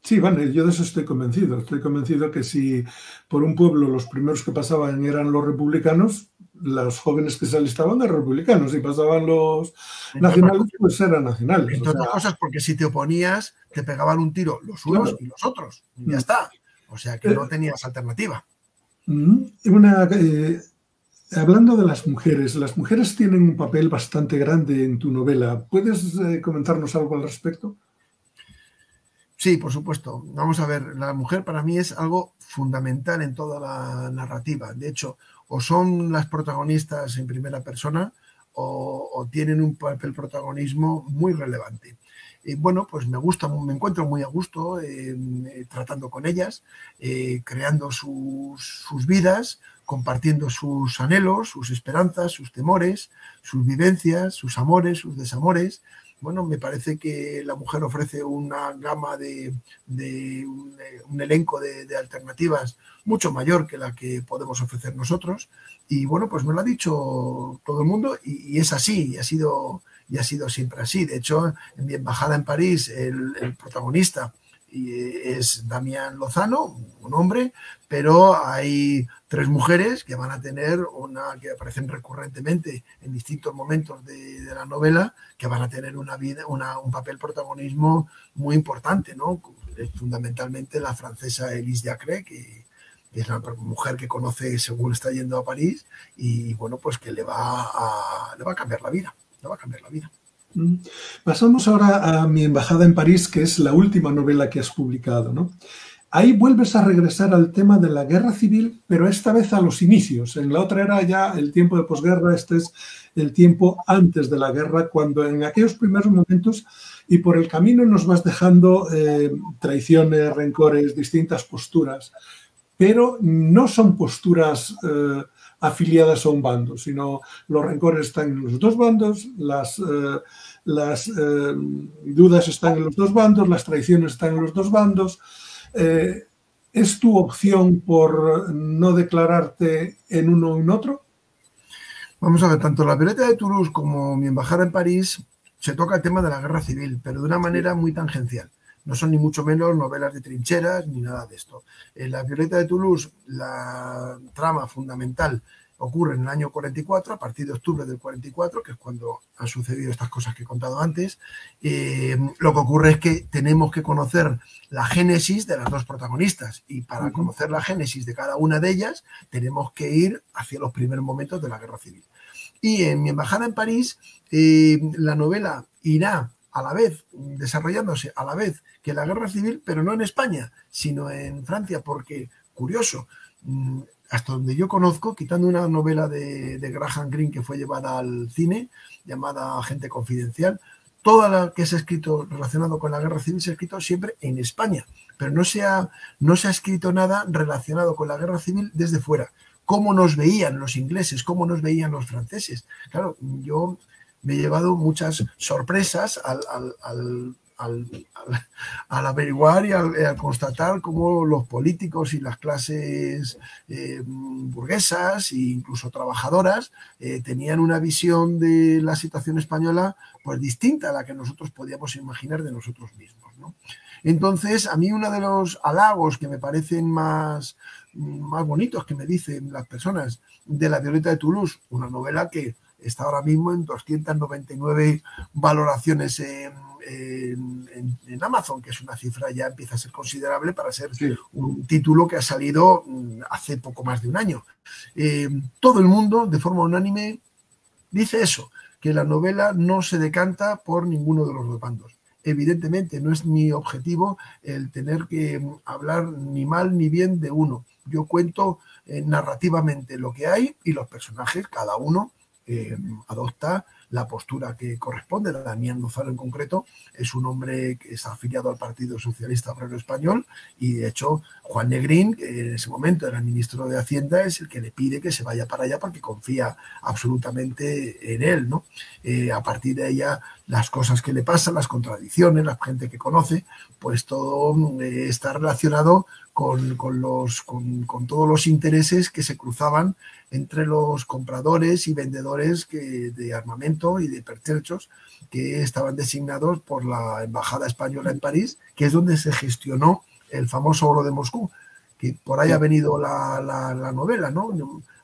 Sí, vale, yo de eso estoy convencido. Estoy convencido que si por un pueblo los primeros que pasaban eran los republicanos, los jóvenes que se alistaban eran republicanos, y pasaban los nacionales, pues eran nacionales. Entre otras cosas, porque si te oponías, te pegaban un tiro los unos y los otros. Y ya está. O sea que no tenías alternativa. Hablando de las mujeres tienen un papel bastante grande en tu novela. ¿Puedes comentarnos algo al respecto? Sí, por supuesto. Vamos a ver, la mujer para mí es algo fundamental en toda la narrativa. De hecho, o son las protagonistas en primera persona o tienen un papel protagonismo muy relevante. Bueno, pues me encuentro muy a gusto tratando con ellas, creando sus vidas, compartiendo sus anhelos, sus esperanzas, sus temores, sus vivencias, sus amores, sus desamores. Bueno, me parece que la mujer ofrece una gama un elenco de alternativas mucho mayor que la que podemos ofrecer nosotros. Y bueno, pues me lo ha dicho todo el mundo y es así, y ha sido siempre así. De hecho, en mi embajada en París, el protagonista es Damián Lozano, un hombre, pero hay 3 mujeres que van a tener que aparecen recurrentemente en distintos momentos de la novela, que van a tener un papel protagonismo muy importante, ¿no? Fundamentalmente la francesa Élise Jacquet, que es la mujer que conoce según está yendo a París, y bueno, pues que le va a cambiar la vida, le va a cambiar la vida. Pasamos ahora a Mi embajada en París, que es la última novela que has publicado, ¿no? Ahí vuelves a regresar al tema de la guerra civil, pero esta vez a los inicios. En la otra era ya el tiempo de posguerra, este es el tiempo antes de la guerra, cuando en aquellos primeros momentos y por el camino nos vas dejando traiciones, rencores, distintas posturas, pero no son posturas afiliadas a un bando, sino los rencores están en los dos bandos, las dudas están en los dos bandos, las traiciones están en los dos bandos. ¿Es tu opción por no declararte en uno o en otro? Vamos a ver, tanto La Violeta de Toulouse como Mi embajada en París se toca el tema de la guerra civil, pero de una manera muy tangencial. No son ni mucho menos novelas de trincheras ni nada de esto. En La Violeta de Toulouse, la trama fundamental ocurre en el año 44, a partir de octubre del 44, que es cuando han sucedido estas cosas que he contado antes. Lo que ocurre es que tenemos que conocer la génesis de las dos protagonistas, y para conocer la génesis de cada una de ellas tenemos que ir hacia los primeros momentos de la guerra civil. Y en Mi embajada en París, la novela irá a la vez, desarrollándose a la vez que la guerra civil, pero no en España, sino en Francia, porque, curioso, hasta donde yo conozco, quitando una novela de Graham Greene que fue llevada al cine, llamada Agente Confidencial, toda la que se ha escrito relacionado con la guerra civil se ha escrito siempre en España, pero no se ha escrito nada relacionado con la guerra civil desde fuera. ¿Cómo nos veían los ingleses? ¿Cómo nos veían los franceses? Claro, yo me he llevado muchas sorpresas al averiguar y al constatar cómo los políticos y las clases burguesas e incluso trabajadoras tenían una visión de la situación española pues distinta a la que nosotros podíamos imaginar de nosotros mismos, ¿no? Entonces, a mí uno de los halagos que me parecen más bonitos que me dicen las personas de La Violeta de Toulouse, una novela que está ahora mismo en 299 valoraciones en Amazon, que es una cifra ya empieza a ser considerable para ser un título que ha salido hace poco más de un año. Todo el mundo, de forma unánime, dice eso, que la novela no se decanta por ninguno de los dos bandos. Evidentemente, no es mi objetivo el tener que hablar ni mal ni bien de uno. Yo cuento narrativamente lo que hay y los personajes, cada uno adopta la postura que corresponde. Damián Lozano en concreto es un hombre que está afiliado al Partido Socialista Obrero Español, y de hecho Juan Negrín, que en ese momento era el ministro de Hacienda, es el que le pide que se vaya para allá porque confía absolutamente en él, ¿no? A partir de ella, las cosas que le pasan, las contradicciones, la gente que conoce, pues todo está relacionado con todos los intereses que se cruzaban entre los compradores y vendedores de armamento y de pertrechos que estaban designados por la Embajada Española en París, que es donde se gestionó el famoso oro de Moscú, que por ahí ha venido la novela, ¿no?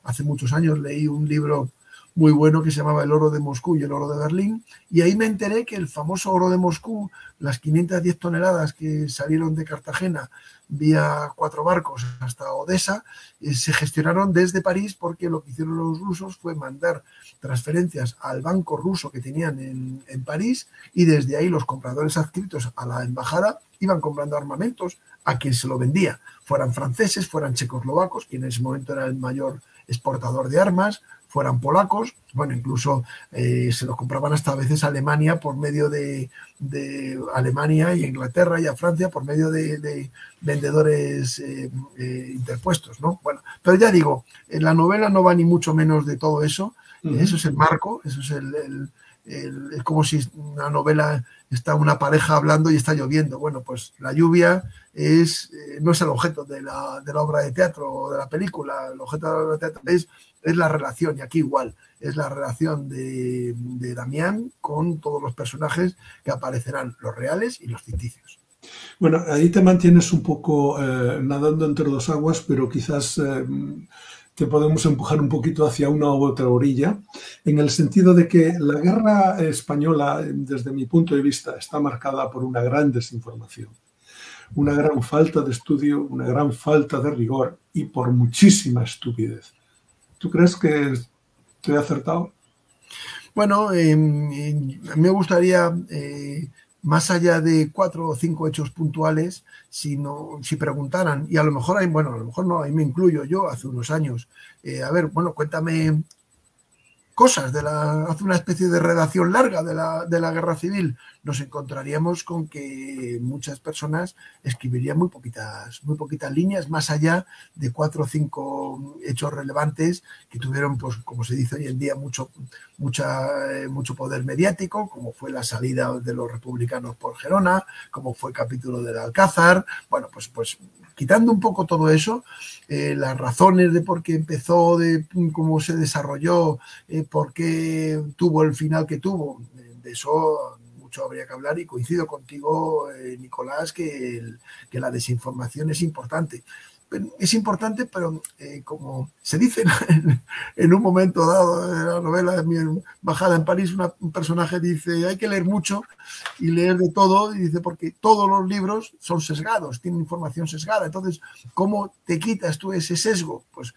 Hace muchos años leí un libro muy bueno que se llamaba El oro de Moscú y el oro de Berlín, y ahí me enteré que el famoso oro de Moscú, las 510 toneladas que salieron de Cartagena vía 4 barcos hasta Odessa, se gestionaron desde París, porque lo que hicieron los rusos fue mandar transferencias al banco ruso que tenían en París, y desde ahí los compradores adscritos a la embajada iban comprando armamentos a quien se lo vendía, fueran franceses, fueran checoslovacos, quien en ese momento era el mayor exportador de armas, fueran polacos, bueno, incluso se los compraban hasta a veces a Alemania por medio de Alemania y Inglaterra y a Francia por medio de vendedores interpuestos, ¿no? Bueno, pero ya digo, en la novela no va ni mucho menos de todo eso. Eso es el marco, eso es es como si una novela está una pareja hablando y está lloviendo. Bueno, pues la lluvia no es el objeto de la obra de teatro o de la película. El objeto de la obra de teatro es la relación, y aquí igual, es la relación de Damián con todos los personajes que aparecerán, los reales y los ficticios. Bueno, ahí te mantienes un poco nadando entre dos aguas, pero quizás te podemos empujar un poquito hacia una u otra orilla, en el sentido de que la guerra española, desde mi punto de vista, está marcada por una gran desinformación, una gran falta de estudio, una gran falta de rigor y por muchísima estupidez. ¿Tú crees que estoy acertado? Bueno, me gustaría, más allá de 4 o 5 hechos puntuales, si preguntaran, y a lo mejor hay, bueno, a lo mejor no, ahí me incluyo yo hace unos años, a ver, bueno, cuéntame cosas hace una especie de redacción larga de la guerra civil, nos encontraríamos con que muchas personas escribirían muy poquitas líneas, más allá de 4 o 5 hechos relevantes que tuvieron, pues, como se dice hoy en día, mucho poder mediático, como fue la salida de los republicanos por Gerona, como fue el capítulo del Alcázar. Bueno, pues quitando un poco todo eso, las razones de por qué empezó, de cómo se desarrolló, por qué tuvo el final que tuvo, de eso mucho habría que hablar, y coincido contigo, Nicolás, que la desinformación es importante. Es importante, pero como se dice en un momento dado de la novela de mi embajada en París, un personaje dice: hay que leer mucho y leer de todo, y dice, porque todos los libros son sesgados, tienen información sesgada. Entonces, ¿cómo te quitas tú ese sesgo? Pues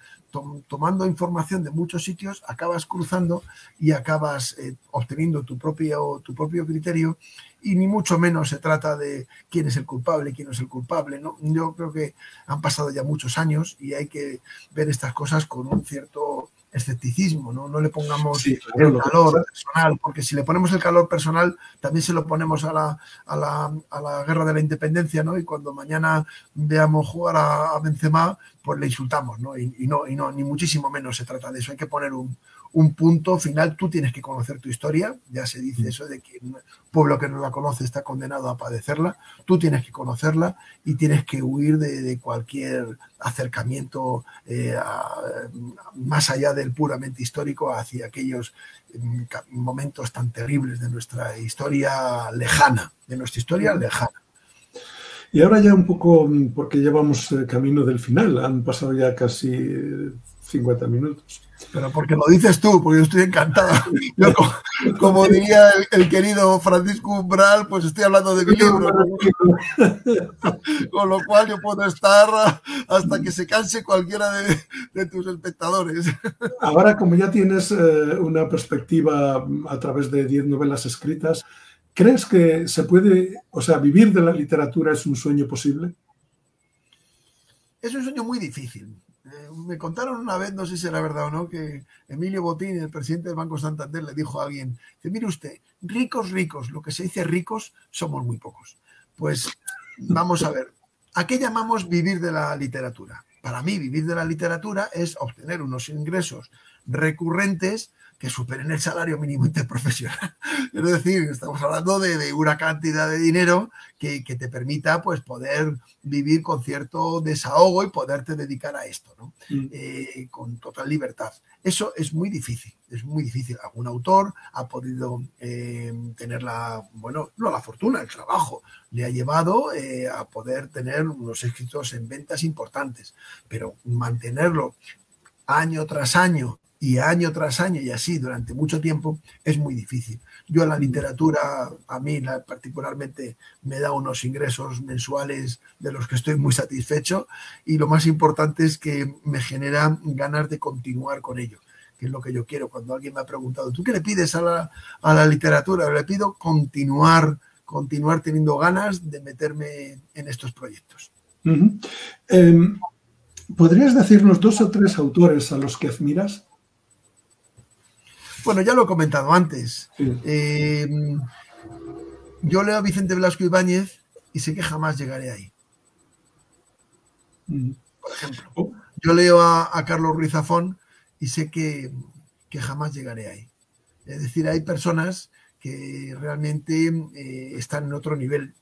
tomando información de muchos sitios, acabas cruzando y acabas obteniendo tu propio criterio, y ni mucho menos se trata de quién es el culpable, quién no es el culpable, ¿no? Yo creo que han pasado ya muchos años y hay que ver estas cosas con un cierto escepticismo, ¿no? No le pongamos el calor personal, porque si le ponemos el calor personal, también se lo ponemos a la guerra de la independencia, ¿no? Y cuando mañana veamos jugar a Benzema, pues le insultamos, ¿no? Y no, ni muchísimo menos se trata de eso. Hay que poner un punto final. Tú tienes que conocer tu historia. Ya se dice eso de que un pueblo que no la conoce está condenado a padecerla. Tú tienes que conocerla y tienes que huir de cualquier acercamiento más allá del puramente histórico hacia aquellos momentos tan terribles de nuestra historia lejana, Y ahora ya un poco, porque ya vamos camino del final, han pasado ya casi 50 minutos. Pero porque lo dices tú, porque yo estoy encantado. Yo, como diría el querido Francisco Umbral, pues estoy hablando de mi libro, ¿no? Con lo cual yo puedo estar hasta que se canse cualquiera de tus espectadores. Ahora, como ya tienes una perspectiva a través de 10 novelas escritas, ¿crees que se puede, o sea, vivir de la literatura es un sueño posible? Es un sueño muy difícil. Me contaron una vez, no sé si era verdad o no, que Emilio Botín, el presidente del Banco Santander, le dijo a alguien, que mire usted, ricos, lo que se dice ricos, somos muy pocos. Pues vamos a ver, ¿a qué llamamos vivir de la literatura? Para mí, vivir de la literatura es obtener unos ingresos recurrentes que superen el salario mínimo interprofesional. Es decir, estamos hablando de una cantidad de dinero que te permita, pues, poder vivir con cierto desahogo y poderte dedicar a esto, ¿no? Con total libertad. Eso es muy difícil, es muy difícil. Algún autor ha podido tener no la fortuna, el trabajo le ha llevado a poder tener unos éxitos en ventas importantes, pero mantenerlo año tras año y así durante mucho tiempo es muy difícil. Yo la literatura, a mí particularmente, me da unos ingresos mensuales de los que estoy muy satisfecho, y lo más importante es que me genera ganas de continuar con ello, que es lo que yo quiero. Cuando alguien me ha preguntado, ¿tú qué le pides a la literatura? Le pido continuar teniendo ganas de meterme en estos proyectos. ¿Podrías decirnos 2 o 3 autores a los que admiras? Bueno, ya lo he comentado antes. Sí. Yo leo a Vicente Blasco Ibáñez y sé que jamás llegaré ahí. Por ejemplo, yo leo a Carlos Ruiz Zafón y sé que jamás llegaré ahí. Es decir, hay personas que realmente están en otro nivel.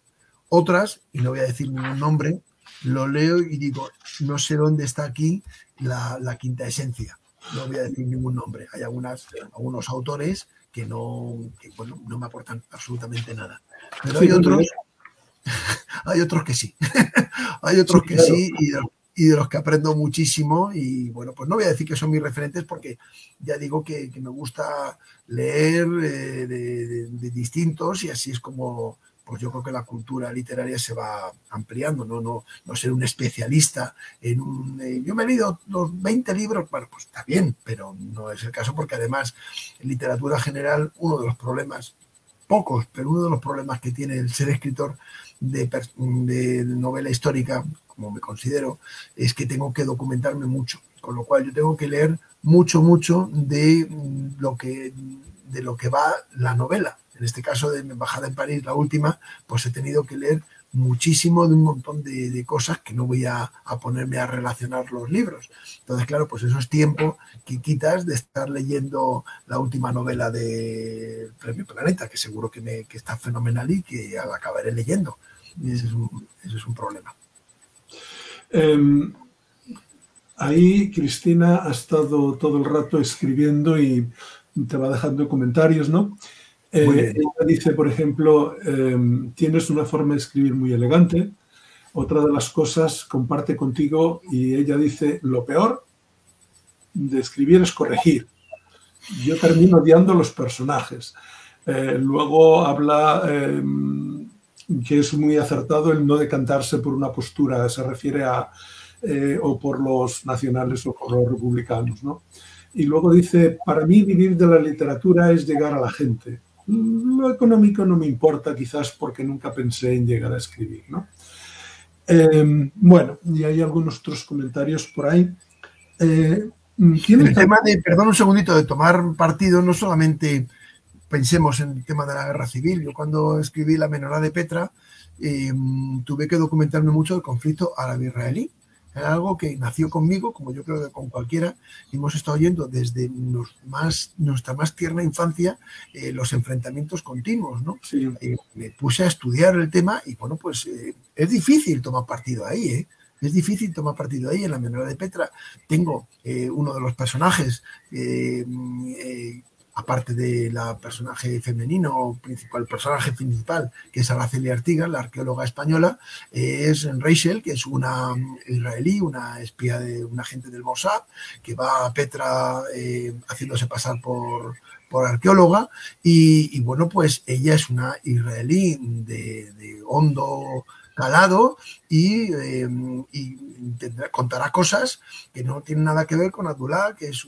Otras, y no voy a decir ningún nombre, lo leo y digo, no sé dónde está aquí la quinta esencia. No voy a decir ningún nombre. Hay algunos autores que no me aportan absolutamente nada. Pero hay otros que sí. Hay otros Sí, que claro. sí y de los que aprendo muchísimo. Y bueno, pues no voy a decir que son mis referentes porque ya digo que me gusta leer de distintos y así es como pues yo creo que la cultura literaria se va ampliando, no ser un especialista en un... yo me he leído los 20 libros, bueno, pues está bien, pero no es el caso porque además en literatura general uno de los problemas, pocos, pero uno de los problemas que tiene el ser escritor de novela histórica, como me considero, es que tengo que documentarme mucho, con lo cual yo tengo que leer mucho de lo que va la novela. En este caso de mi embajada en París, la última, pues he tenido que leer muchísimo de un montón de cosas que no voy a ponerme a relacionar los libros. Entonces, claro, pues eso es tiempo que quitas de estar leyendo la última novela de Premio Planeta, que seguro que está fenomenal y que la acabaré leyendo. Y ese es un problema. Ahí Cristina ha estado todo el rato escribiendo y te va dejando comentarios, ¿no? Muy bien. Ella dice, por ejemplo, tienes una forma de escribir muy elegante. Otra de las cosas, comparte contigo, y ella dice, lo peor de escribir es corregir. Yo termino odiando los personajes. Luego habla que es muy acertado el no decantarse por una postura, se refiere a o por los nacionales o por los republicanos, ¿no? Y luego dice, para mí vivir de la literatura es llegar a la gente. Lo económico no me importa, quizás porque nunca pensé en llegar a escribir, ¿no? Bueno, y hay algunos otros comentarios por ahí. En el tema de, perdón un segundito, de tomar partido, no solamente pensemos en el tema de la guerra civil. Yo cuando escribí La menorá de Petra tuve que documentarme mucho del conflicto árabe-israelí. Era algo que nació conmigo, como yo creo que con cualquiera, y hemos estado oyendo desde nuestra más tierna infancia los enfrentamientos continuos, ¿no? Sí. Me puse a estudiar el tema y bueno, pues es difícil tomar partido ahí, ¿eh? Es difícil tomar partido ahí. En La menorá de Petra tengo uno de los personajes aparte de la personaje femenino principal, el personaje principal, que es Araceli Artigas, la arqueóloga española, es Rachel, que es una israelí, una espía de un agente del Mossad, que va a Petra haciéndose pasar por arqueóloga, y bueno, pues ella es una israelí de hondo calado y contará cosas que no tienen nada que ver con Abdullah, que es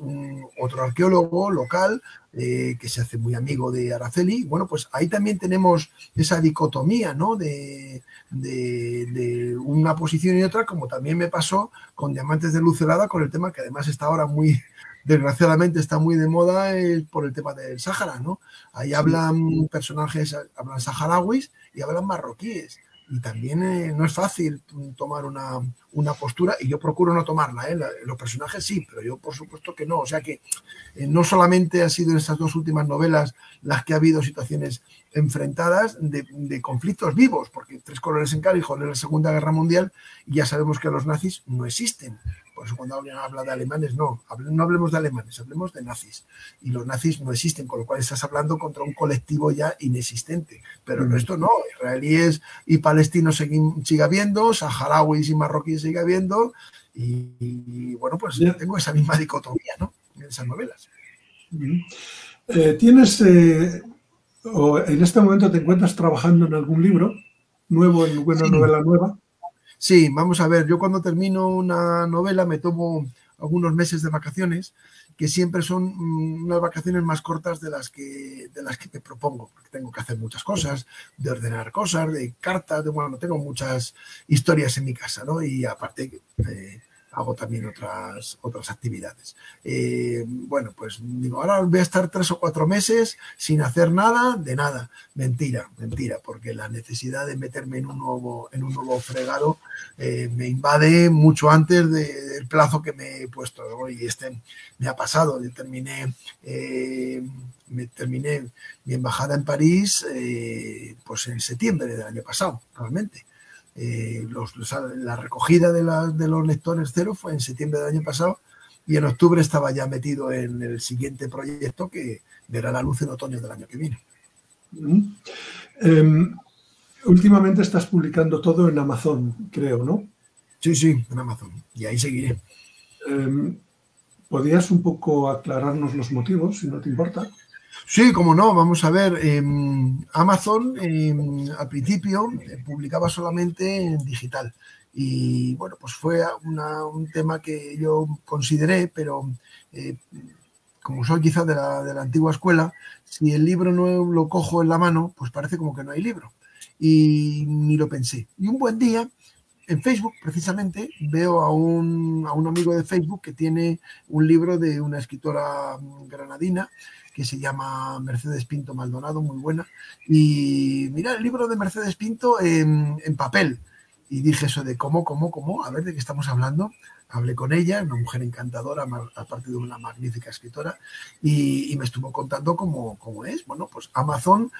otro arqueólogo local que se hace muy amigo de Araceli. Bueno, pues ahí también tenemos esa dicotomía, ¿no? de una posición y otra, como también me pasó con Diamantes de Luz Helada, con el tema que además está ahora muy, desgraciadamente está muy de moda por el tema del Sáhara, ¿no? Ahí hablan personajes, hablan saharauis y hablan marroquíes. Y también no es fácil tomar una postura, y yo procuro no tomarla, ¿eh? Los personajes sí, pero yo por supuesto que no. O sea que no solamente han sido en estas dos últimas novelas las que ha habido situaciones enfrentadas de conflictos vivos, porque Tres colores en Cáliz en la Segunda Guerra Mundial, y ya sabemos que los nazis no existen. Por eso cuando alguien habla de alemanes, no hablemos de alemanes, hablemos de nazis. Y los nazis no existen, con lo cual estás hablando contra un colectivo ya inexistente. Pero el resto no, israelíes y palestinos sigue habiendo, saharauis y marroquíes sigue habiendo, y bueno, pues tengo esa misma dicotomía, ¿no? En esas novelas. ¿Tienes, o en este momento te encuentras trabajando en algún libro nuevo, en una novela nueva? Sí, vamos a ver, yo cuando termino una novela me tomo algunos meses de vacaciones, que siempre son unas vacaciones más cortas de las que me propongo, porque tengo que hacer muchas cosas, de ordenar cosas, de cartas, bueno, tengo muchas historias en mi casa, ¿no? Y aparte hago también otras actividades. Bueno, pues digo, ahora voy a estar 3 o 4 meses sin hacer nada, de nada. Mentira, porque la necesidad de meterme en un nuevo fregado me invade mucho antes del plazo que me he puesto, ¿no? Y me ha pasado. Yo terminé mi embajada en París pues en septiembre del año pasado, realmente. La recogida de los lectores cero fue en septiembre del año pasado, y en octubre estaba ya metido en el siguiente proyecto que verá la luz en otoño del año que viene. Últimamente estás publicando todo en Amazon, creo, ¿no? Sí, sí, en Amazon. Y ahí seguiré. ¿Podrías un poco aclararnos los motivos, si no te importa? Sí, como no, vamos a ver. Amazon al principio publicaba solamente en digital. Y bueno, pues fue un tema que yo consideré, pero como soy quizás de la antigua escuela, si el libro no lo cojo en la mano, pues parece como que no hay libro. Y ni lo pensé. Y un buen día, en Facebook, precisamente, veo a un amigo de Facebook que tiene un libro de una escritora granadina que se llama Mercedes Pinto Maldonado, muy buena. Y mira, el libro de Mercedes Pinto en papel. Y dije eso de cómo, a ver de qué estamos hablando. Hablé con ella, una mujer encantadora, aparte de una magnífica escritora, y me estuvo contando cómo es. Bueno, pues Amazon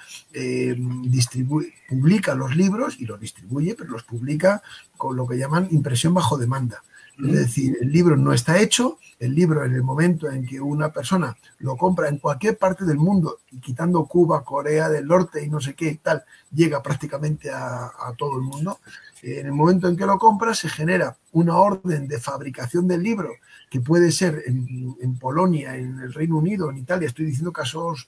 publica los libros y los distribuye, pero los publica con lo que llaman impresión bajo demanda. Es decir, el libro no está hecho, el libro en el momento en que una persona lo compra en cualquier parte del mundo, y quitando Cuba, Corea del Norte y no sé qué tal, llega prácticamente a todo el mundo. En el momento en que lo compra se genera una orden de fabricación del libro que puede ser en Polonia, en el Reino Unido, en Italia, estoy diciendo casos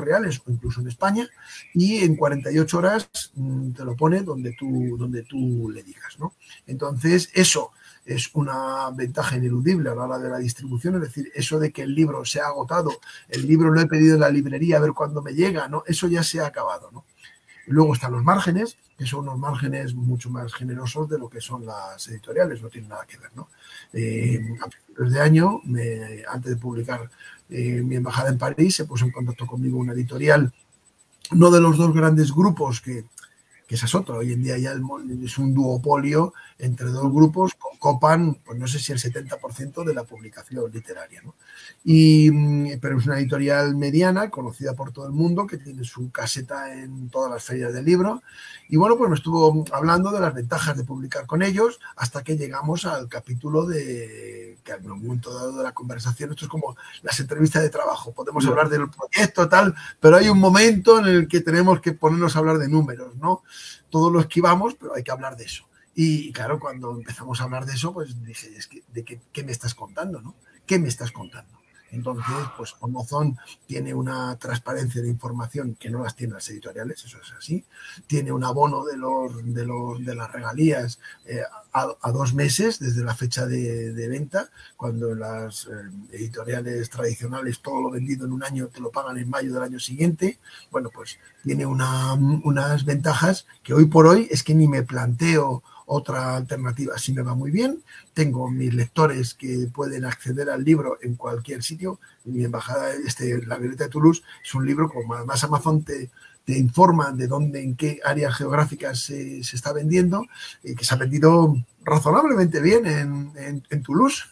reales, o incluso en España, y en 48 horas te lo pone donde tú le digas, ¿no? Entonces, eso es una ventaja ineludible a la hora de la distribución, es decir, eso de que el libro se ha agotado, el libro lo he pedido en la librería a ver cuándo me llega, ¿no? Eso ya se ha acabado, ¿no? Luego están los márgenes, que son unos márgenes mucho más generosos de lo que son las editoriales, no tienen nada que ver, ¿no? A principios de año, antes de publicar mi embajada en París, se puso en contacto conmigo una editorial, no de los dos grandes grupos que esa es otra. Hoy en día ya es un duopolio entre dos grupos, copan, pues no sé si el 70% de la publicación literaria, ¿no? Pero es una editorial mediana, conocida por todo el mundo, que tiene su caseta en todas las ferias del libro. Y bueno, pues me estuvo hablando de las ventajas de publicar con ellos hasta que llegamos al capítulo que en un momento dado de la conversación, esto es como las entrevistas de trabajo, podemos hablar del proyecto, tal, pero hay un momento en el que tenemos que ponernos a hablar de números, ¿no? Todo lo esquivamos, pero hay que hablar de eso. Y claro, cuando empezamos a hablar de eso, pues dije, es que, ¿qué me estás contando, no? ¿Qué me estás contando? Entonces, pues Amazon tiene una transparencia de información que no las tienen las editoriales, eso es así. Tiene un abono de las regalías a 2 meses desde la fecha de venta, cuando en las editoriales tradicionales todo lo vendido en un año te lo pagan en mayo del año siguiente. Bueno, pues tiene unas ventajas que hoy por hoy es que ni me planteo otra alternativa. Si me va muy bien, tengo mis lectores que pueden acceder al libro en cualquier sitio. Mi embajada, la Violeta de Toulouse, es un libro, como además Amazon te informa de dónde, en qué áreas geográficas se está vendiendo, que se ha vendido razonablemente bien en Toulouse.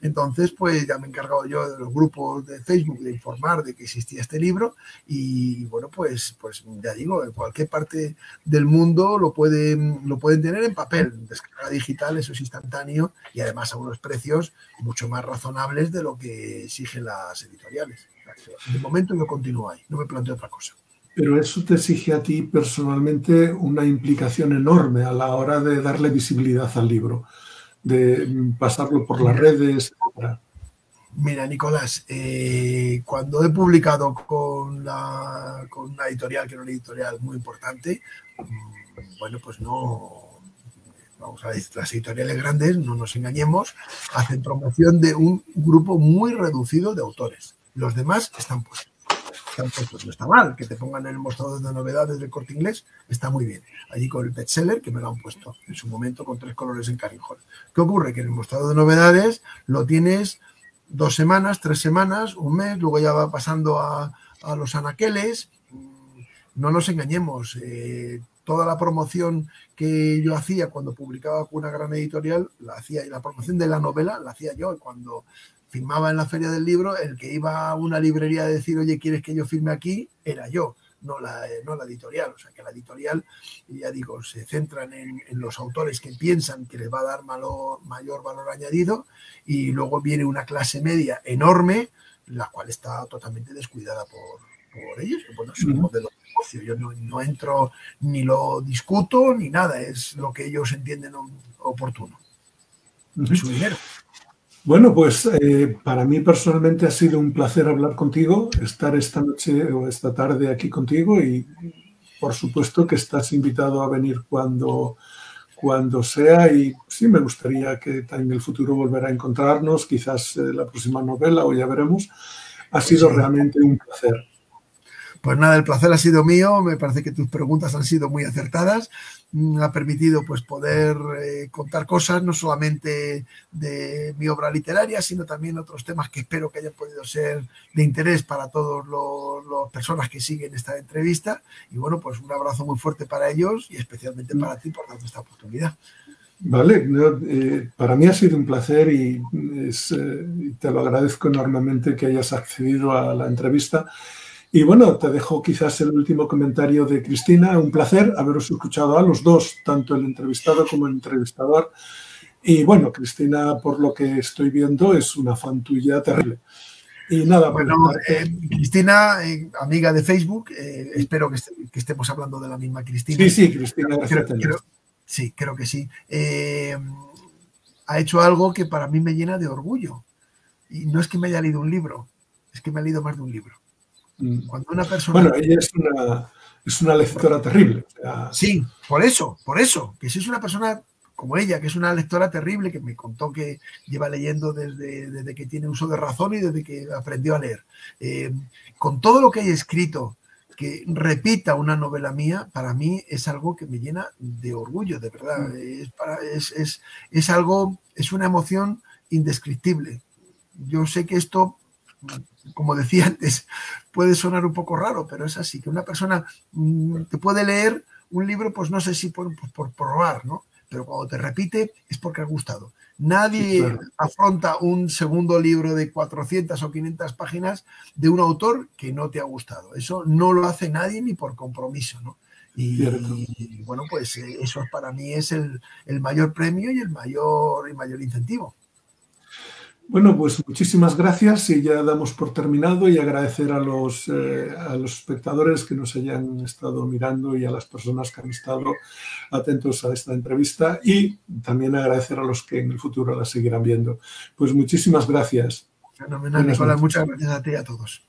Entonces, pues ya me he encargado yo de los grupos de Facebook de informar de que existía este libro y bueno, pues ya digo, en cualquier parte del mundo lo pueden tener en papel, descarga digital, eso es instantáneo y además a unos precios mucho más razonables de lo que exigen las editoriales. De momento yo continúo ahí, no me planteo otra cosa. Pero eso te exige a ti personalmente una implicación enorme a la hora de darle visibilidad al libro, de pasarlo por las redes, etc. Mira, Nicolás, cuando he publicado con una editorial, que era una editorial muy importante, bueno, pues no, vamos a decir, las editoriales grandes, no nos engañemos, hacen promoción de un grupo muy reducido de autores. Los demás están puestos. No está mal, que te pongan en el mostrador de novedades del Corte Inglés, está muy bien. Allí con el bestseller, que me lo han puesto en su momento con 3 colores en Carinjol. ¿Qué ocurre? Que en el mostrador de novedades lo tienes 2 semanas, 3 semanas, un mes, luego ya va pasando a los anaqueles. No nos engañemos, toda la promoción que yo hacía cuando publicaba con una gran editorial, la hacía, y la promoción de la novela la hacía yo. Cuando firmaba en la Feria del Libro, el que iba a una librería a decir, oye, ¿quieres que yo firme aquí? Era yo, no la editorial. O sea, que la editorial, ya digo, se centran en los autores que piensan que les va a dar mayor valor añadido, y luego viene una clase media enorme, la cual está totalmente descuidada por ellos. Bueno, es un modelo de negocio. Yo no entro ni lo discuto ni nada. Es lo que ellos entienden oportuno. Es su dinero. Bueno, pues para mí personalmente ha sido un placer hablar contigo, estar esta noche o esta tarde aquí contigo y por supuesto que estás invitado a venir cuando sea y sí me gustaría que en el futuro volver a encontrarnos, quizás la próxima novela o ya veremos. Ha sido realmente un placer. Pues nada, el placer ha sido mío, me parece que tus preguntas han sido muy acertadas, ha permitido pues poder contar cosas no solamente de mi obra literaria, sino también otros temas que espero que hayan podido ser de interés para todas las personas que siguen esta entrevista y bueno, pues un abrazo muy fuerte para ellos y especialmente para ti por darnos esta oportunidad. Vale, para mí ha sido un placer y te lo agradezco enormemente que hayas accedido a la entrevista. Y bueno, te dejo quizás el último comentario de Cristina. Un placer haberos escuchado a los dos, tanto el entrevistado como el entrevistador. Y bueno, Cristina, por lo que estoy viendo, es una fan tuya terrible. Y nada, bueno, Cristina, amiga de Facebook, espero que estemos hablando de la misma Cristina. Sí, Cristina. Creo que sí. Ha hecho algo que para mí me llena de orgullo. Y no es que me haya leído un libro, es que me ha leído más de un libro. Cuando una persona... Bueno, ella es una lectora terrible. O sea... Sí, por eso, que si es una persona como ella, que es una lectora terrible, que me contó que lleva leyendo desde que tiene uso de razón y desde que aprendió a leer. Con todo lo que hay escrito, que repita una novela mía, para mí es algo que me llena de orgullo, de verdad. Es algo, es una emoción indescriptible. Yo sé que esto, como decía antes, puede sonar un poco raro, pero es así, que una persona te puede leer un libro, pues no sé si por probar, ¿no? Pero cuando te repite es porque ha gustado. Nadie afronta un segundo libro de 400 o 500 páginas de un autor que no te ha gustado. Eso no lo hace nadie ni por compromiso, ¿no? Y bueno, pues eso para mí es el mayor premio y el mayor incentivo. Bueno, pues muchísimas gracias y ya damos por terminado y agradecer a los espectadores que nos hayan estado mirando y a las personas que han estado atentos a esta entrevista y también agradecer a los que en el futuro la seguirán viendo. Pues muchísimas gracias. Fenomenal, Nicolás. Muchas gracias a ti y a todos.